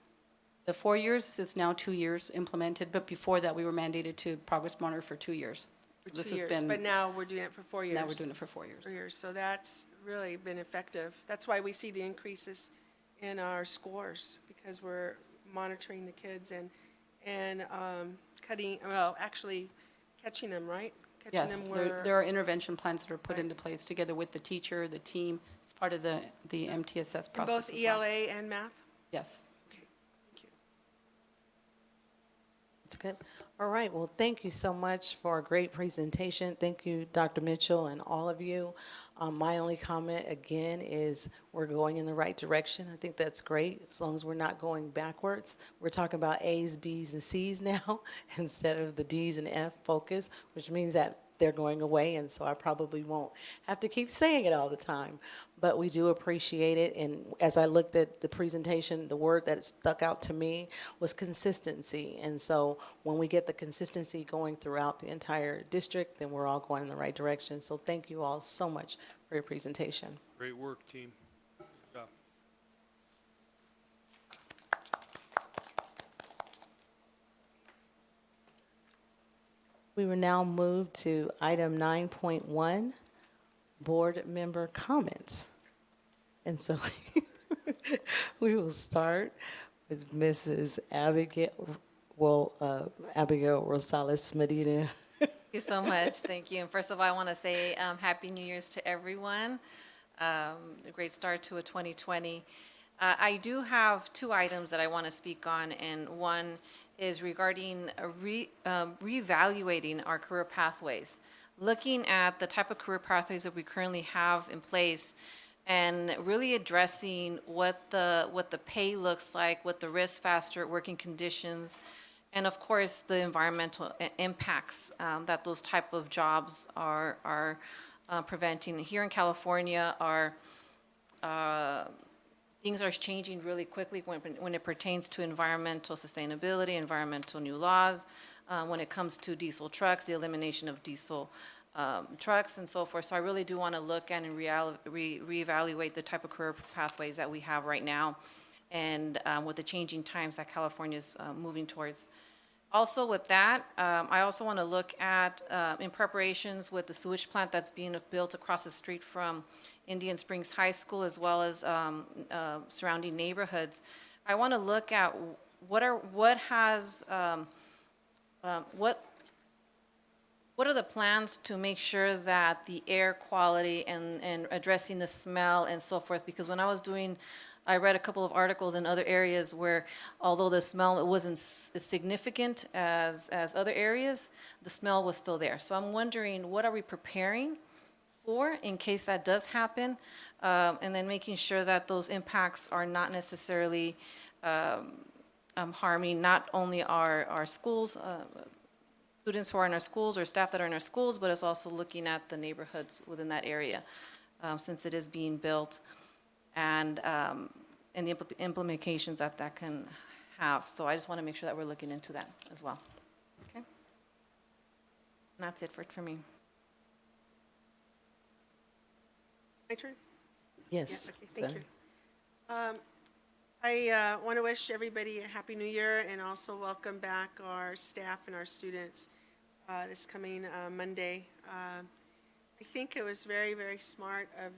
The 4 years is now 2 years implemented, but before that, we were mandated to progress monitor for 2 years. For This 2 has years, been- but now we're doing it for 4 years. Now we're doing it for 4 years. 4 years, so that's really been effective. That's why we see the increases in our scores, because we're monitoring the kids and actually catching them, right? Catching Yes, them there where, are intervention plans that are put into place together with the teacher, the team. It's part of the MTSS in process both as well. ELA and math? Yes. Okay, thank you. That's good. All right, well, thank you so much for a great presentation. Thank you, Dr. Mitchell, and all of you. My only comment, again, is we're going in the right direction. I think that's great, as long as we're not going backwards. We're talking about A's, B's, and C's now, instead of the D's and F focus, which means that they're going away, and so I probably won't have to keep saying it all the time. But we do appreciate it, and as I looked at the presentation, the word that stuck out to me was consistency. And so when we get the consistency going throughout the entire district, then we're all going in the right direction. So thank you all so much for your presentation. Great work, team. Good job. We will now move to item 9.1, board member comments. And so we will start with Mrs. Abigail Rosales Medina. Thank you so much. Thank you. And first of all, I want to say Happy New Year's to everyone. A great start to a 2020. I do have 2 items that I want to speak on, and one is regarding reevaluating our career pathways, looking at the type of career pathways that we currently have in place, and really addressing what the pay looks like, what the risk factor at working conditions, and of course, the environmental impacts that those type of jobs are preventing. Here in California, things are changing really quickly when it pertains to environmental sustainability, environmental new laws, when it comes to diesel trucks, the elimination of diesel trucks and so forth. So I really do want to look at and reevaluate the type of career pathways that we have right now, and with the changing times that California is moving towards. Also with that, I also want to look at, in preparations with the sewage plant that's being built across the street from Indian Springs High School, as well as surrounding neighborhoods. I want to look at what are the plans to make sure that the air quality and addressing the smell and so forth, because when I read a couple of articles in other areas where, although the smell wasn't as significant as other areas, the smell was still there. So I'm wondering, what are we preparing for in case that does happen? And then making sure that those impacts are not necessarily harming not only our schools, students who are in our schools or staff that are in our schools, but it's also looking at the neighborhoods within that area, since it is being built, and the implications that can have. So I just want to make sure that we're looking into that as well. Okay? And that's it for me. My turn? Yes. Okay, thank you. I want to wish everybody a Happy New Year, and also welcome back our staff and our students this coming Monday. I think it was very, very smart of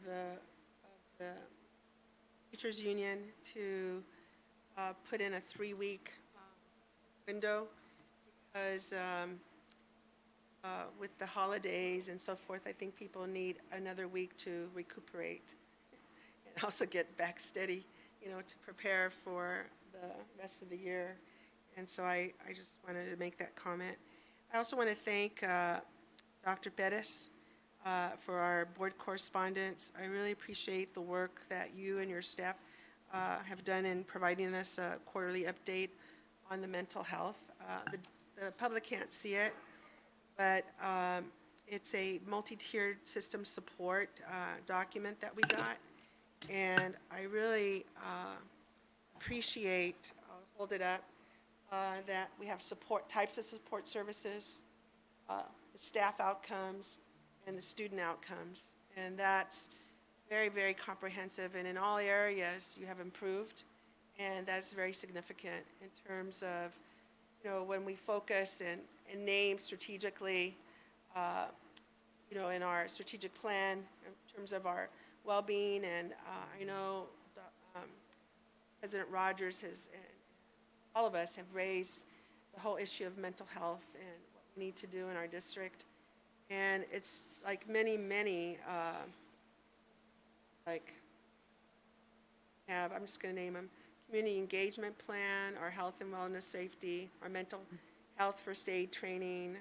the Teachers Union to put in a 3-week window, because with the holidays and so forth, I think people need another week to recuperate and also get back steady, to prepare for the rest of the year. And so I just wanted to make that comment. I also want to thank Dr. Bettis for our board correspondence. I really appreciate the work that you and your staff have done in providing us a quarterly update on the mental health. The public can't see it, but it's a multi-tiered system support document that we got. And I really appreciate, I'll hold it up, that we have types of support services, the staff outcomes, and the student outcomes. And that's very, very comprehensive. And in all areas, you have improved. And that's very significant in terms of, when we focus and name strategically, in our strategic plan, in terms of our well-being. And I know President Rogers and all of us have raised the whole issue of mental health and what we need to do in our district. And it's like many, I'm just going to name them: community engagement plan, our health and wellness safety, our mental health first aid training,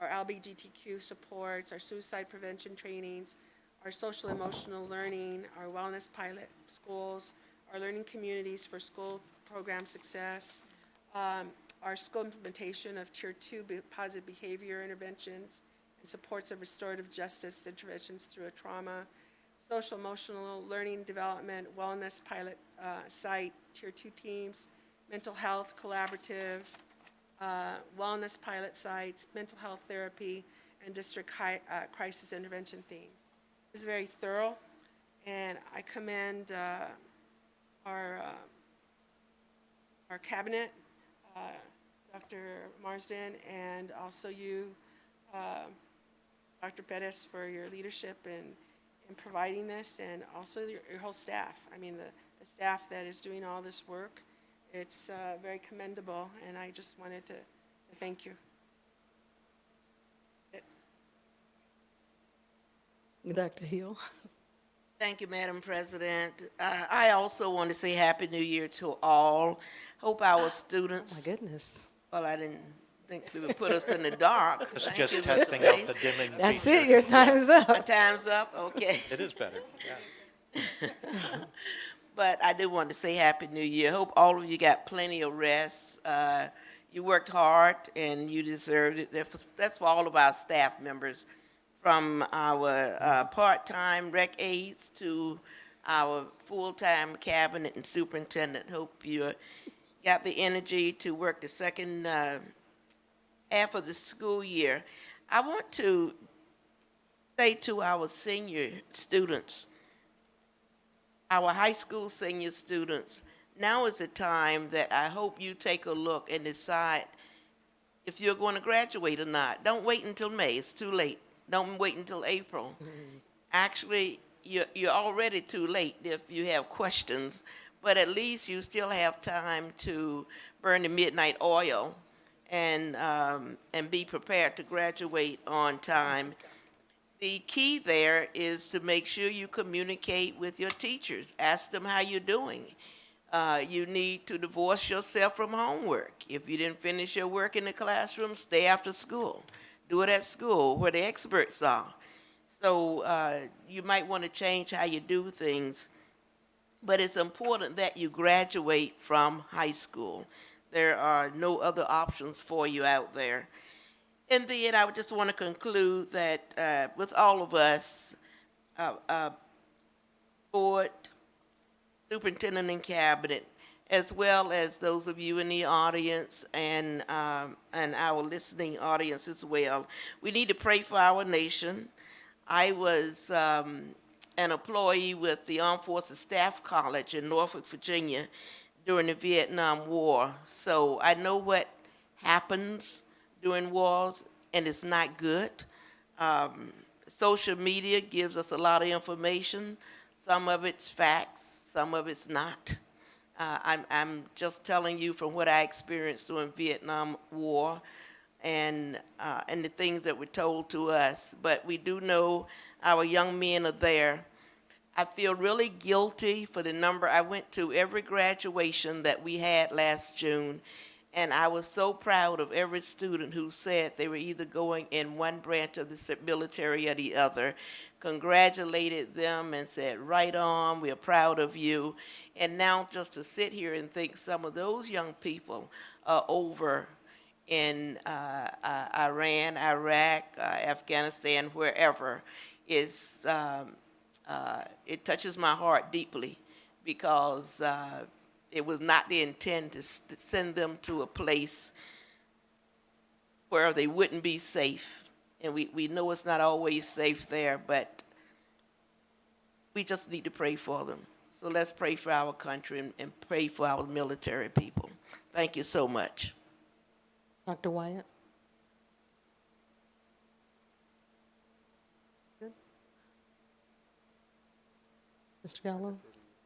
our LGBTQ supports, our suicide prevention trainings, our social emotional learning, our wellness pilot schools, our learning communities for school program success, our school implementation of Tier 2 positive behavior interventions and supports of restorative justice interventions through a trauma, social emotional learning development, wellness pilot site, Tier 2 teams, mental health collaborative, wellness pilot sites, mental health therapy, and district crisis intervention theme. It's very thorough, and I commend our cabinet, Dr. Marsden, and also you, Dr. Bettis, for your leadership in providing this, and also your whole staff. I mean, the staff that is doing all this work. It's very commendable, and I just wanted to thank you. Dr. Hill. Thank you, Madam President. I also want to say Happy New Year to all. Hope our students My goodness. Well, I didn't think we would put us in the dark. It's Thank just you, Mr. testing out the Pace. dimming feature. That's it, your time is My up. time's up, okay. It is better, yeah. But I do want to say Happy New Year. Hope all of you got plenty of rest. You worked hard and you deserved it. That's for all of our staff members, from our part-time rec aides to our full-time cabinet and superintendent. Hope you got the energy to work the second half of the school year. I want to say to our senior students, our high school senior students, now is the time that I hope you take a look and decide if you're going to graduate or not. Don't wait until May, it's too late. Don't wait until April. Actually, you're already too late if you have questions, but at least you still have time to burn the midnight oil and be prepared to graduate on time. The key there is to make sure you communicate with your teachers. Ask them how you're doing. You need to divorce yourself from homework. If you didn't finish your work in the classroom, stay after school. Do it at school where the experts are. So you might want to change how you do things, but it's important that you graduate from high school. There are no other options for you out there. In the end, I would just want to conclude that with all of us, board, superintendent, and cabinet, as well as those of you in the audience and our listening audience as well, we need to pray for our nation. I was an employee with the Armed Forces Staff College in Norfolk, Virginia during the Vietnam War, so I know what happens during wars, and it's not good. Social media gives us a lot of information. Some of it's facts, some of it's not. I'm just telling you from what I experienced during Vietnam War and the things that were told to us. But we do know our young men are there. I feel really guilty for the number. I went to every graduation that we had last June, and I was so proud of every student who said they were either going in one branch of the military or the other. Congratulated them and said, right on, we're proud of you. And now just to sit here and think some of those young people are over in Iran, Iraq, Afghanistan, wherever, is it touches my heart deeply, because it was not the intent to send them to a place where they wouldn't be safe. And we know it's not always safe there, but we just need to pray for them. So let's pray for our country and pray for our military people. Thank you so much. Dr. Wyatt? Good. Mr. Gallo?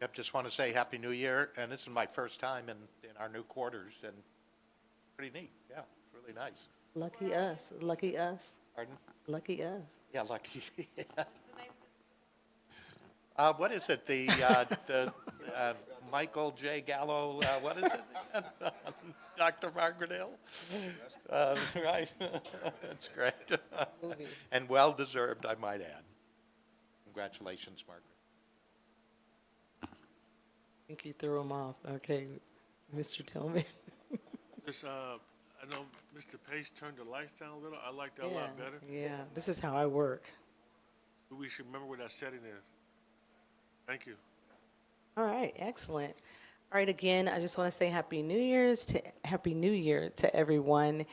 Yep, just want to say Happy New Year, and this is my first time in our new quarters, and pretty neat, yeah, it's really nice. Lucky us, lucky us, Pardon? lucky us. Yeah, lucky. What is it, the Michael J. Gallo, what is it again? Dr. Margaret Hill? Right, that's great. And well-deserved, I might add. Congratulations, Margaret. I think you threw him off. Okay, Mr. Tillman. Just, I know Mr. Pace turned the lights down a little. I like that a lot better. Yeah, this is how I work. We should remember where that setting is. Thank you. All right, excellent. All right, again, I just want to say Happy New Year to everyone.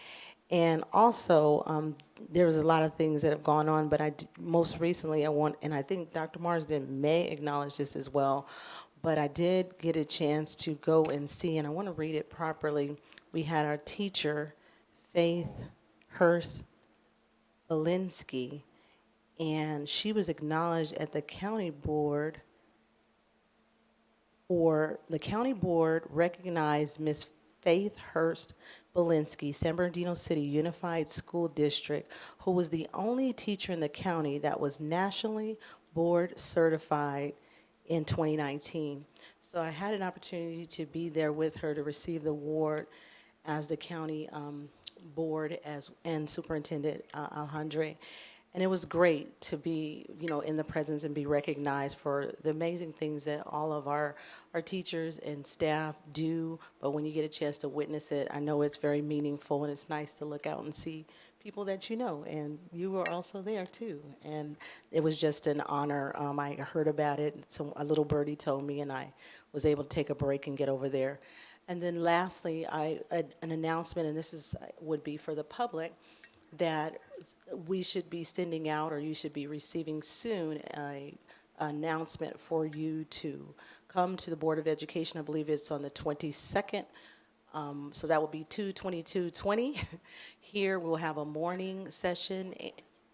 And also, there was a lot of things that have gone on, but most recently and I think Dr. Marsden may acknowledge this as well, but I did get a chance to go and see, and I want to read it properly. We had our teacher, Faith Hurst Belinsky, and she was acknowledged at the county board. The county board recognized Miss Faith Hurst Belinsky, San Bernardino City Unified School District, who was the only teacher in the county that was nationally board certified in 2019. So I had an opportunity to be there with her to receive the award as the county board and Superintendent Alejandre. And it was great to be, in the presence and be recognized for the amazing things that all of our teachers and staff do. But when you get a chance to witness it, I know it's very meaningful, and it's nice to look out and see people that you know, and you were also there too. And it was just an honor. I heard about it, so a little birdie told me, and I was able to take a break and get over there. And then lastly, an announcement, and this would be for the public, that we should be sending out, or you should be receiving soon, an announcement for you to come to the Board of Education. I believe it's on the 22nd. So that will be 2/22/20. Here we'll have a morning session.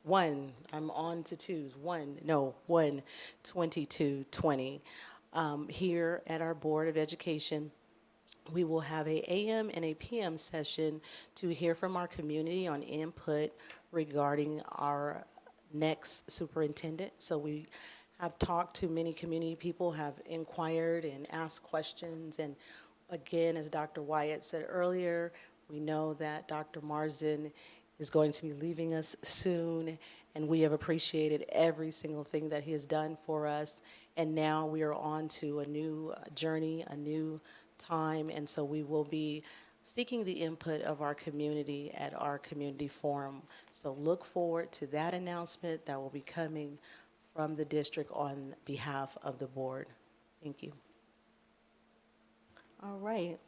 I'm on to twos. 1/22/20. Here at our Board of Education. We will have a AM and a PM session to hear from our community on input regarding our next superintendent. So we have talked to many community people, have inquired and asked questions. And again, as Dr. Wyatt said earlier, we know that Dr. Marsden is going to be leaving us soon, and we have appreciated every single thing that he has done for us. And now we are on to a new journey, a new time, and so we will be seeking the input of our community at our community forum. So look forward to that announcement that will be coming from the district on behalf of the board. Thank you. All right,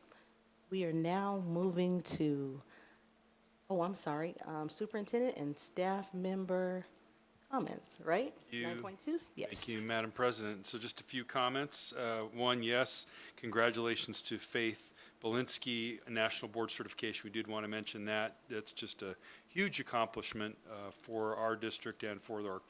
we are now moving to, superintendent and staff member comments, right? You. 9.2? Yes. Thank you, Madam President. So just a few comments. One, yes, congratulations to Faith Belinsky, National Board Certification. We did want to mention that. That's just a huge accomplishment for our district and for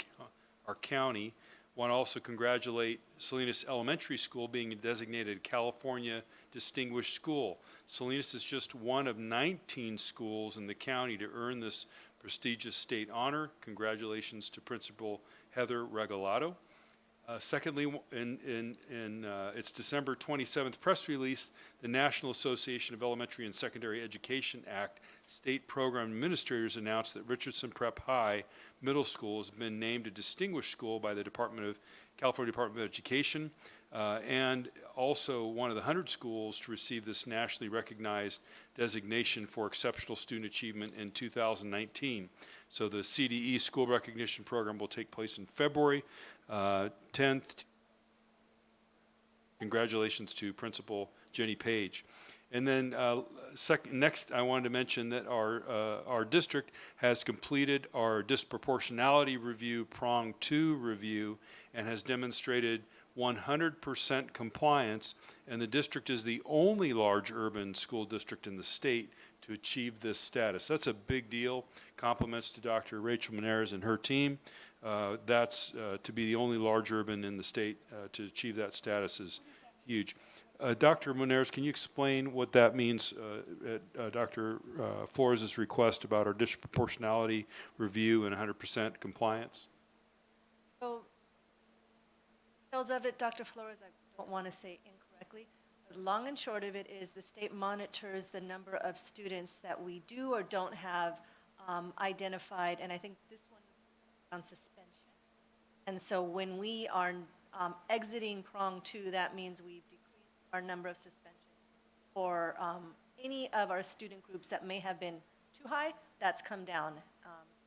our county. Want to also congratulate Salinas Elementary School being a designated California Distinguished School. Salinas is just one of 19 schools in the county to earn this prestigious state honor. Congratulations to Principal Heather Regalado. Secondly, in its December 27th press release, the National Association of Elementary and Secondary Education Act state program administrators announced that Richardson Prep High Middle School has been named a distinguished school by the California Department of Education, and also one of the 100 schools to receive this nationally recognized designation for exceptional student achievement in 2019. So the CDE School Recognition Program will take place in February 10th. Congratulations to Principal Jenny Page. And then next, I wanted to mention that our district has completed our disproportionality review, prong 2 review, and has demonstrated 100% compliance, and the district is the only large urban school district in the state to achieve this status. That's a big deal. Compliments to Dr. Rachel Menares and her team. That's to be the only large urban in the state to achieve that status is huge. Dr. Menares, can you explain what that means at Dr. Flores' request about our disproportionality review and 100% compliance? So, details of it, Dr. Flores, I don't want to say incorrectly. The long and short of it is the state monitors the number of students that we do or don't have identified, and I think this one is on suspension. And so when we are exiting prong 2, that means we've decreased our number of suspensions. For any of our student groups that may have been too high, that's come down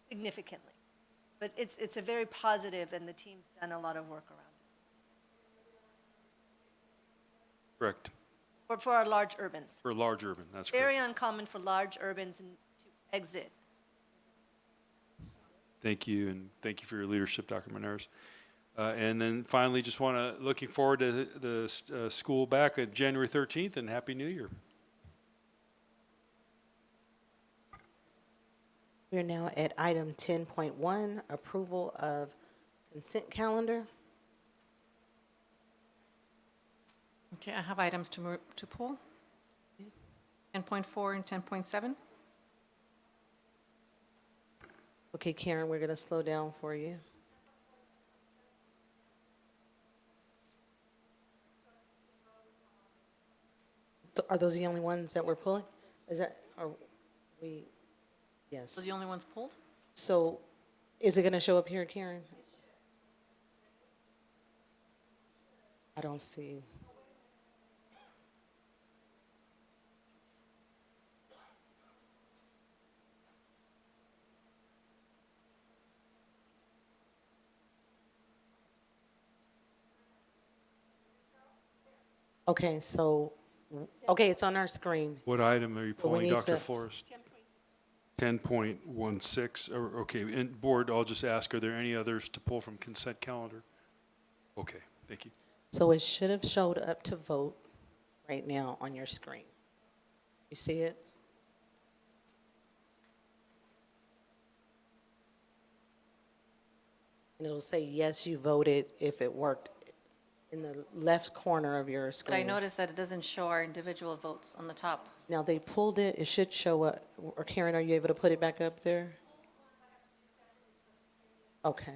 significantly. But it's a very positive, and the team's done a lot of work around it. Correct. For our large urbans. For large urban, that's Very correct. uncommon for large urbans to exit. Thank you, and thank you for your leadership, Dr. Menares. And then finally, just want to, looking forward to the school back at January 13th, and Happy New Year. We are now at item 10.1, approval of consent calendar. Okay, I have items to pull. 10.4 and 10.7. Okay, Karen, we're going to slow down for you. Are those the only ones that we're pulling? Is that, are we, yes. Was the only ones pulled? So is it going to show up here, Karen? I don't see. Okay, so, okay, it's on our screen. What item are you So we pulling, need Dr. to- Forrest? 10.16, or, okay, and board, I'll just ask, are there any others to pull from consent calendar? Okay, thank you. So it should have showed up to vote right now on your screen. You see it? And it'll say, yes, you voted if it worked in the left corner of your But screen. I noticed that it doesn't show our individual votes on the top. Now, they pulled it, it should show up, or Karen, are you able to put it back up there? Okay.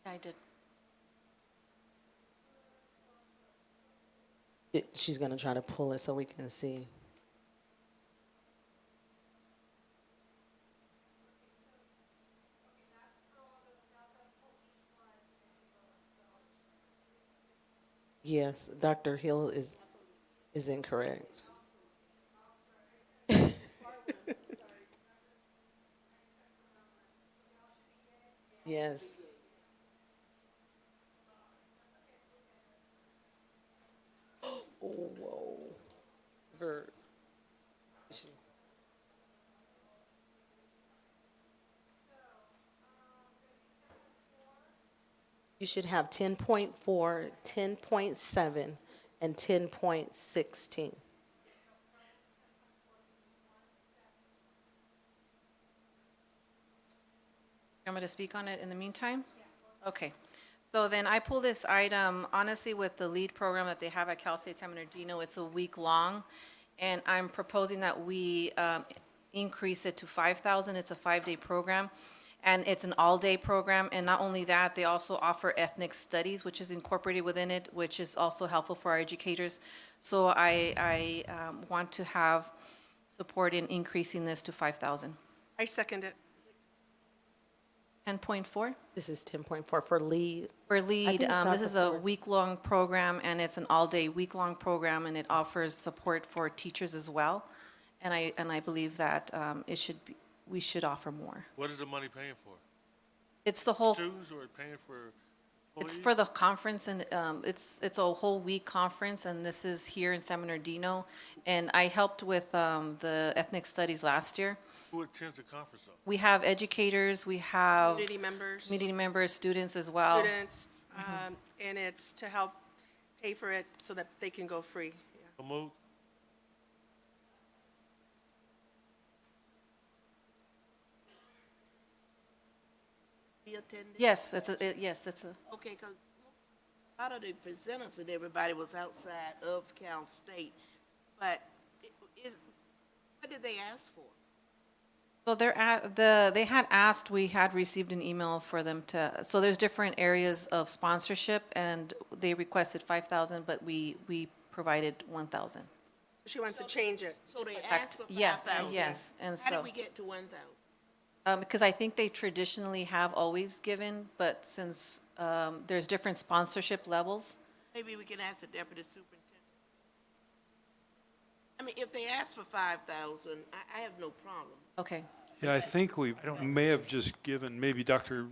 I did. She's gonna try to pull it so we can see. Yes, Dr. Hill is incorrect. Yes. Oh, whoa. You should have 10.4, 10.7, and 10.16. You want me to speak on it in the meantime? Okay. So then I pull this item, honestly, with the LEAD program that they have at Cal State San Bernardino, it's a week long. And I'm proposing that we increase it to 5,000. It's a 5-day program. And it's an all-day program. And not only that, they also offer ethnic studies, which is incorporated within it, which is also helpful for our educators. So I want to have support in increasing this to 5,000. I second it. 10.4? This is 10.4 for LEAD. For I LEAD, think this Dr. is a Forrest- week-long program, and it's an all-day, week-long program, and it offers support for teachers as well. And I believe that it should be, we should offer more. What is the money paying for? It's the whole, Students or paying for it's employees? for the conference, and it's a whole week conference, and this is here in San Bernardino. And I helped with the ethnic studies last year. Who attends the conference though? We have educators, we have Community members, students as well. students, and it's to help pay for it so that they can go free. Yeah. So moved. Be attending? Yes, it's a. Okay, because a lot of the presenters and everybody was outside of Cal State, but what did they ask for? So they had asked, we had received an email for them to, so there's different areas of sponsorship, and they requested 5,000, but we provided 1,000. She wants to change it. So they asked for Yeah, 5,000? yes, and How so- did we get to 1,000? Because I think they traditionally have always given, but since there's different sponsorship levels, Maybe we can ask the deputy superintendent. I mean, if they ask for 5,000, I have no problem. okay. Yeah, I think we may have just given, maybe Dr.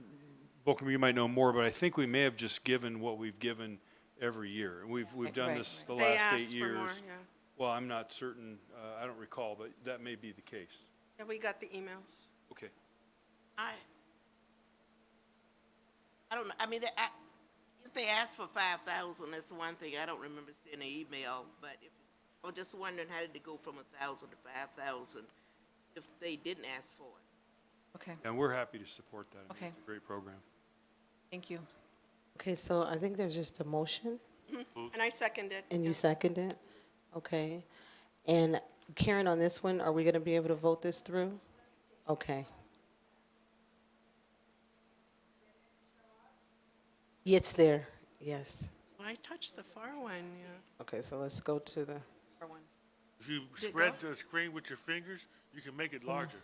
Bolker, you might know more, but I think we may have just given what we've given every year. We've done Right. this the They last 8 asked for years. more, yeah. Well, I'm not certain, I don't recall, but that may be the case. Yeah, we got the emails. Okay. I don't know, I mean, if they ask for 5,000, that's one thing, I don't remember seeing an email, but I was just wondering, how did it go from 1,000 to 5,000 if they didn't ask for it? Okay, And we're happy to support that. I mean, Okay. It's a great program. thank you. Okay, so I think there's just a motion, And I second it. and you second it? Okay. And Karen, on this one, are we going to be able to vote this through? Okay. It's there, yes. I touched the far one, yeah. Okay, so let's go to the, If you Did it spread go? the screen with your fingers, you can make it larger.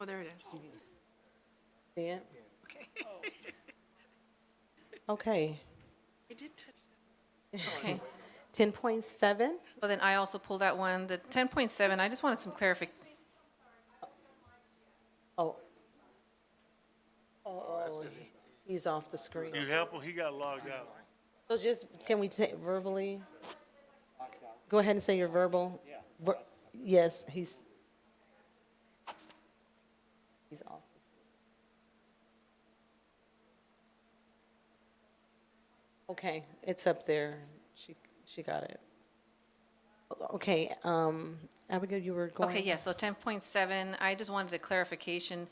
Oh, there it is. see it? Okay. Okay. I did touch that. Okay. 10.7, Well, then I also pulled that one. The 10.7, I just wanted some clarification. oh. Oh, he's off the screen. You help him, he got logged out. So just, can we say verbally? Go ahead and say your verbal. Yes, he's off the screen. Okay, it's up there. She got it. Okay, Abigail, you were going? Okay, yeah, so 10.7, I just wanted a clarification.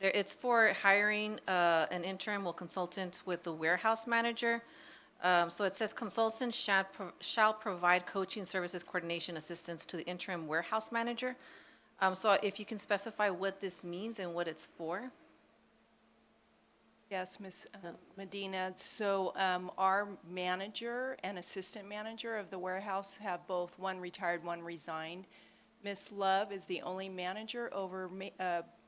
There, it's for hiring an interim or consultant with the warehouse manager. So it says consultant shall provide coaching services coordination assistance to the interim warehouse manager. So if you can specify what this means and what it's for? Yes, Ms. Medina. So our manager and assistant manager of the warehouse have both, one retired, one resigned. Ms. Love is the only manager over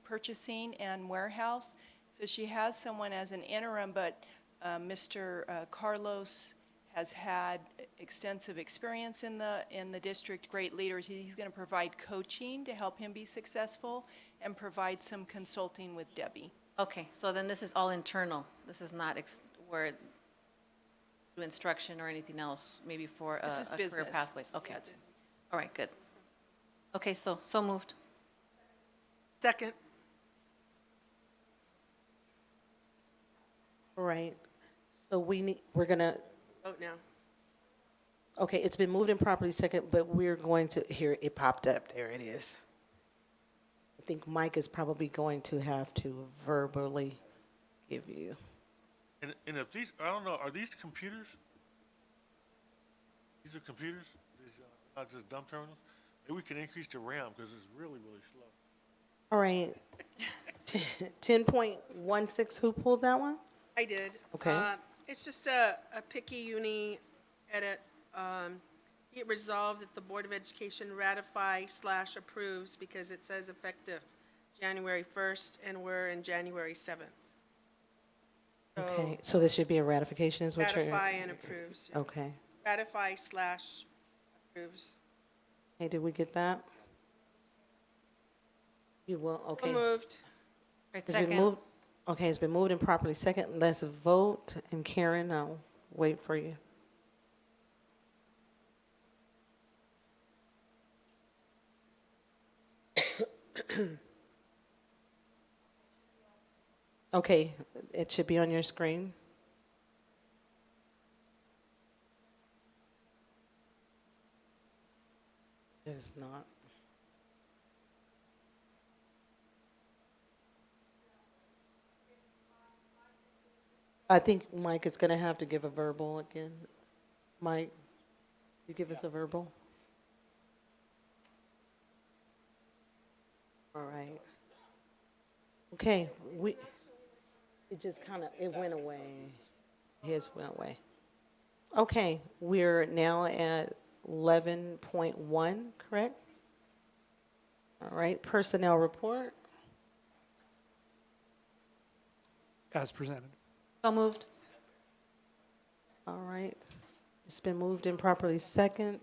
purchasing and warehouse. So she has someone as an interim, but Mr. Carlos has had extensive experience in the district, great leaders. He's going to provide coaching to help him be successful and provide some consulting with Debbie. Okay, so then this is all internal. This is not where do instruction or anything else, maybe for This is a career business. pathways. Okay. Yeah, this- All right, good. Okay, so moved. Second. All right, so we're gonna, Vote now. okay, it's been moved and properly second, but we're going to, here, it popped up, there it is. I think Mike is probably going to have to verbally give you. And if these, I don't know, are these computers? These are computers? These, not just dumb terminals? Maybe we can increase the RAM because it's really, really slow. All right, 10.16, who pulled that one? I did. Okay. It's just a picky uni edit. Be it resolved that the Board of Education ratify/approves because it says effective January 1st and we're in January 7th. Okay, so this should be a ratification is what you're? Ratify and approves. yeah. Okay, Ratify/approves. hey, did we get that? You will, okay. So moved. Right, It's been second. moved, okay, it's been moved and properly second. Let's vote, and Karen, I'll wait for you. Okay, it should be on your screen. It is not. I think Mike is going to have to give a verbal again. Mike, you give us a verbal? All right. Okay, it just kind of, it went away. His went away. Okay, we're now at 11.1, correct? All right, personnel report. As presented. So moved. All right, it's been moved and properly second.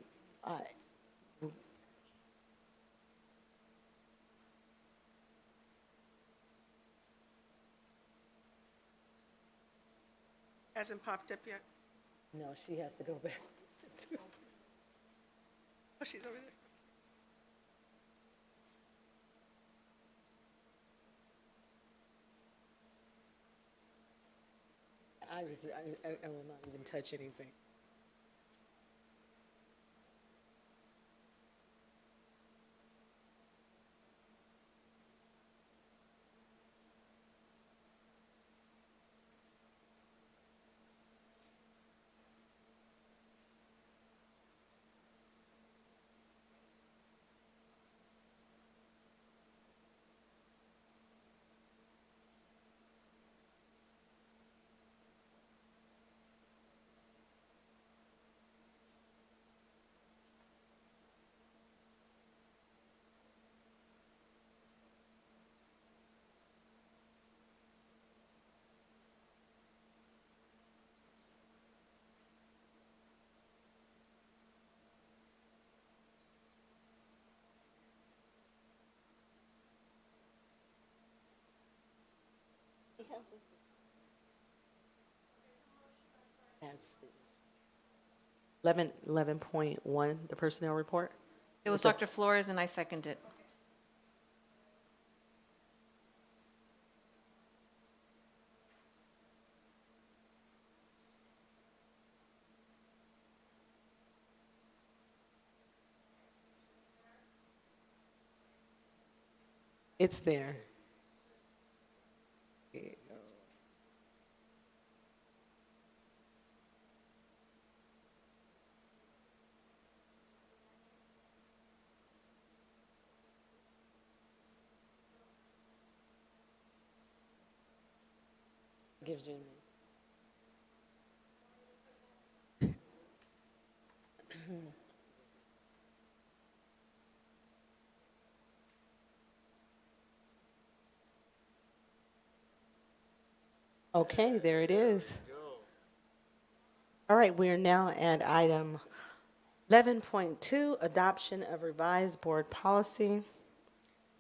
Hasn't popped up yet. No, she has to go back. Oh, she's over there. I will not even touch anything. That's 11.1, the personnel report. It was Dr. Flores, and I second it. It's there. Gives you a minute. Okay, there it is. All right, we are now at item 11.2, adoption of revised board policy.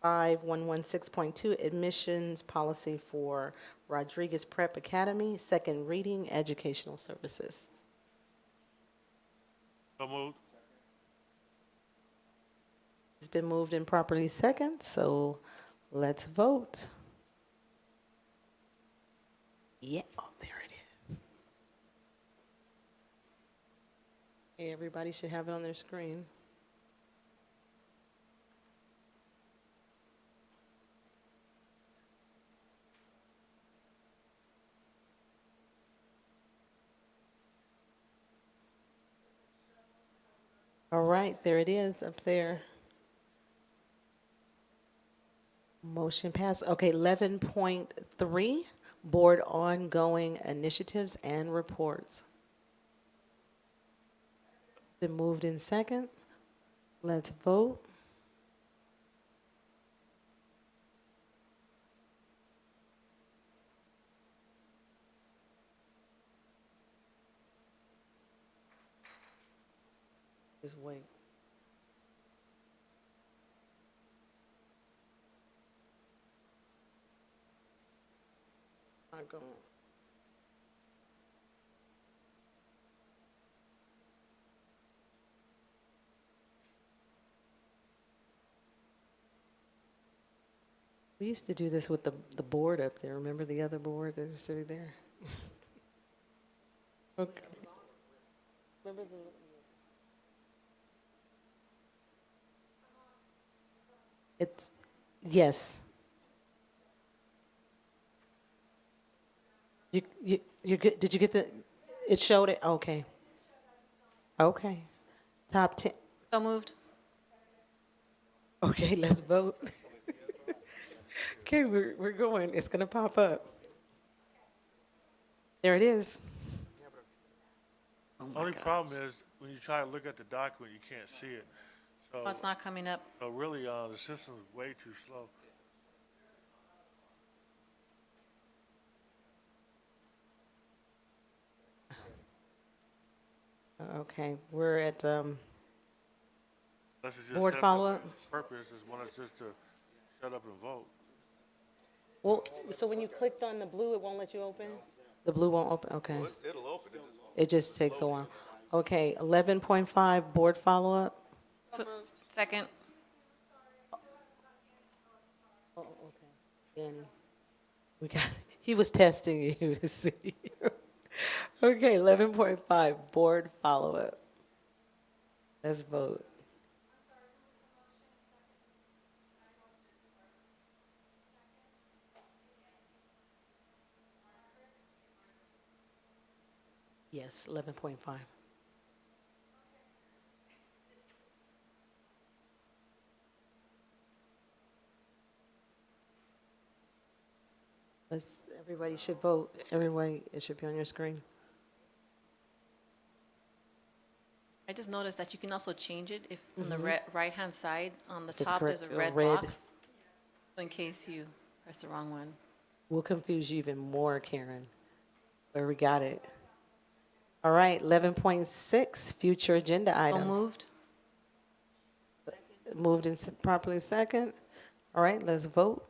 5116.2, admissions policy for Rodriguez Prep Academy, second reading, educational services. So moved. It's been moved and properly second, so let's vote. Yeah, oh, there it is. Okay, everybody should have it on their screen. All right, there it is up there. Motion passed. Okay, 11.3, board ongoing initiatives and reports. Been moved in second. Let's vote. Just wait. Not going. We used to do this with the board up there. Remember the other board that was sitting there? Okay. Remember the... It's, yes. You get, did you get the, it showed it, okay. Okay. Top 10, So moved. okay, let's vote. Okay, we're going, it's gonna pop up. There it is. Only problem is, when you try to look at the document, you can't see it. So, Oh, it's not coming up. so really, the system's way too slow. Okay, we're at, Unless it's just Board set up follow-up? for purpose, is when it's just to shut up and vote. well, so when you clicked on the blue, it won't let you open? The blue won't open, okay. It'll open, It just takes a while. Okay, 11.5, board follow-up. So, second. Oh, okay. Danny, we got, he was testing you to see. Okay, 11.5, board follow-up. Let's vote. Yes, 11.5. Everybody should vote. Everybody, it should be on your screen. I just noticed that you can also change it if on the right-hand side, on the If it's top, there's a correct, red red. box. So in case you press the wrong one. We'll confuse you even more, Karen. But we got it. All right, 11.6, future agenda So items. moved. Moved and properly second. All right, let's vote.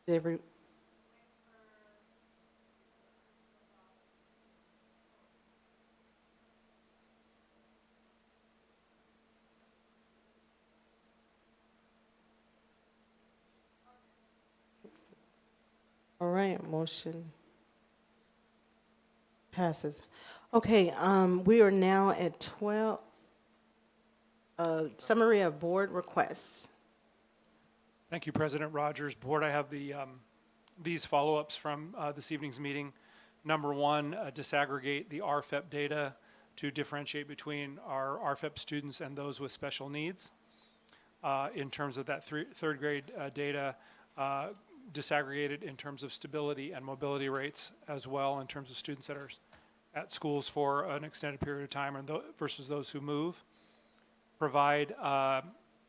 Every, all right, motion passes. Okay, we are now at 12, summary of board requests. Thank you, President Rogers. Board, I have these follow-ups from this evening's meeting. Number one, disaggregate the RFEP data to differentiate between our RFEP students and those with special needs. In terms of that third grade data, disaggregated in terms of stability and mobility rates as well, in terms of students that are at schools for an extended period of time and versus those who move. Provide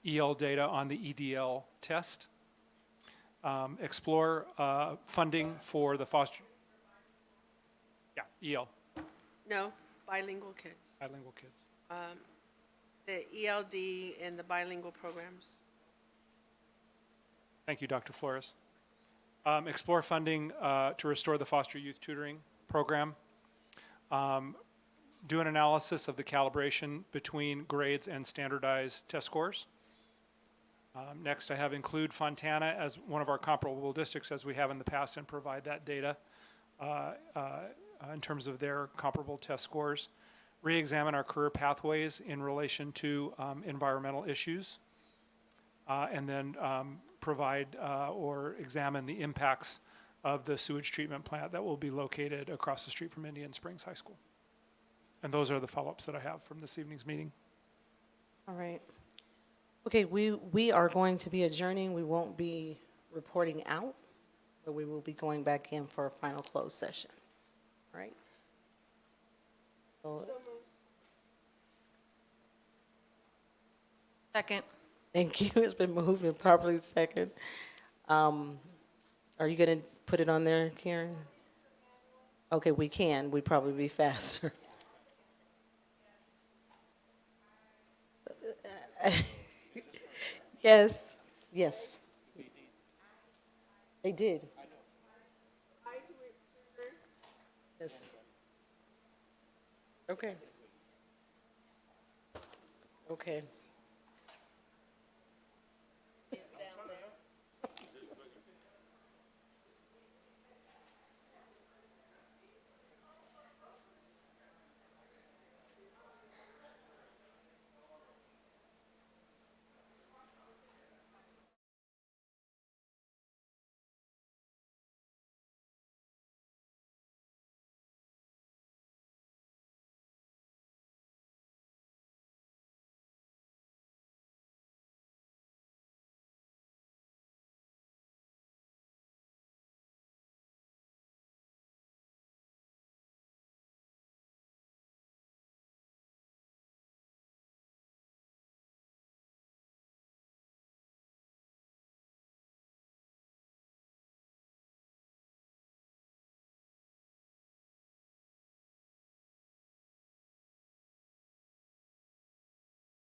EL data on the EDL test. Explore funding for the foster. Yeah, EL, No, bilingual kids. bilingual kids. The ELD and the bilingual programs. Thank you, Dr. Flores. Explore funding to restore the foster youth tutoring program. Do an analysis of the calibration between grades and standardized test scores. Next, I have include Fontana as one of our comparable districts as we have in the past and provide that data in terms of their comparable test scores. Re-examine our career pathways in relation to environmental issues. And then provide or examine the impacts of the sewage treatment plant that will be located across the street from Indian Springs High School. And those are the follow-ups that I have from this evening's meeting. All right. Okay, we are going to be adjourning. We won't be reporting out, but we will be going back in for a final closed session. All right? So, Second. thank you. It's been moved and properly second. Are you going to put it on there, Karen? Okay, we can. We'd probably be faster. Yes, yes. They did. Yes. Okay. Okay.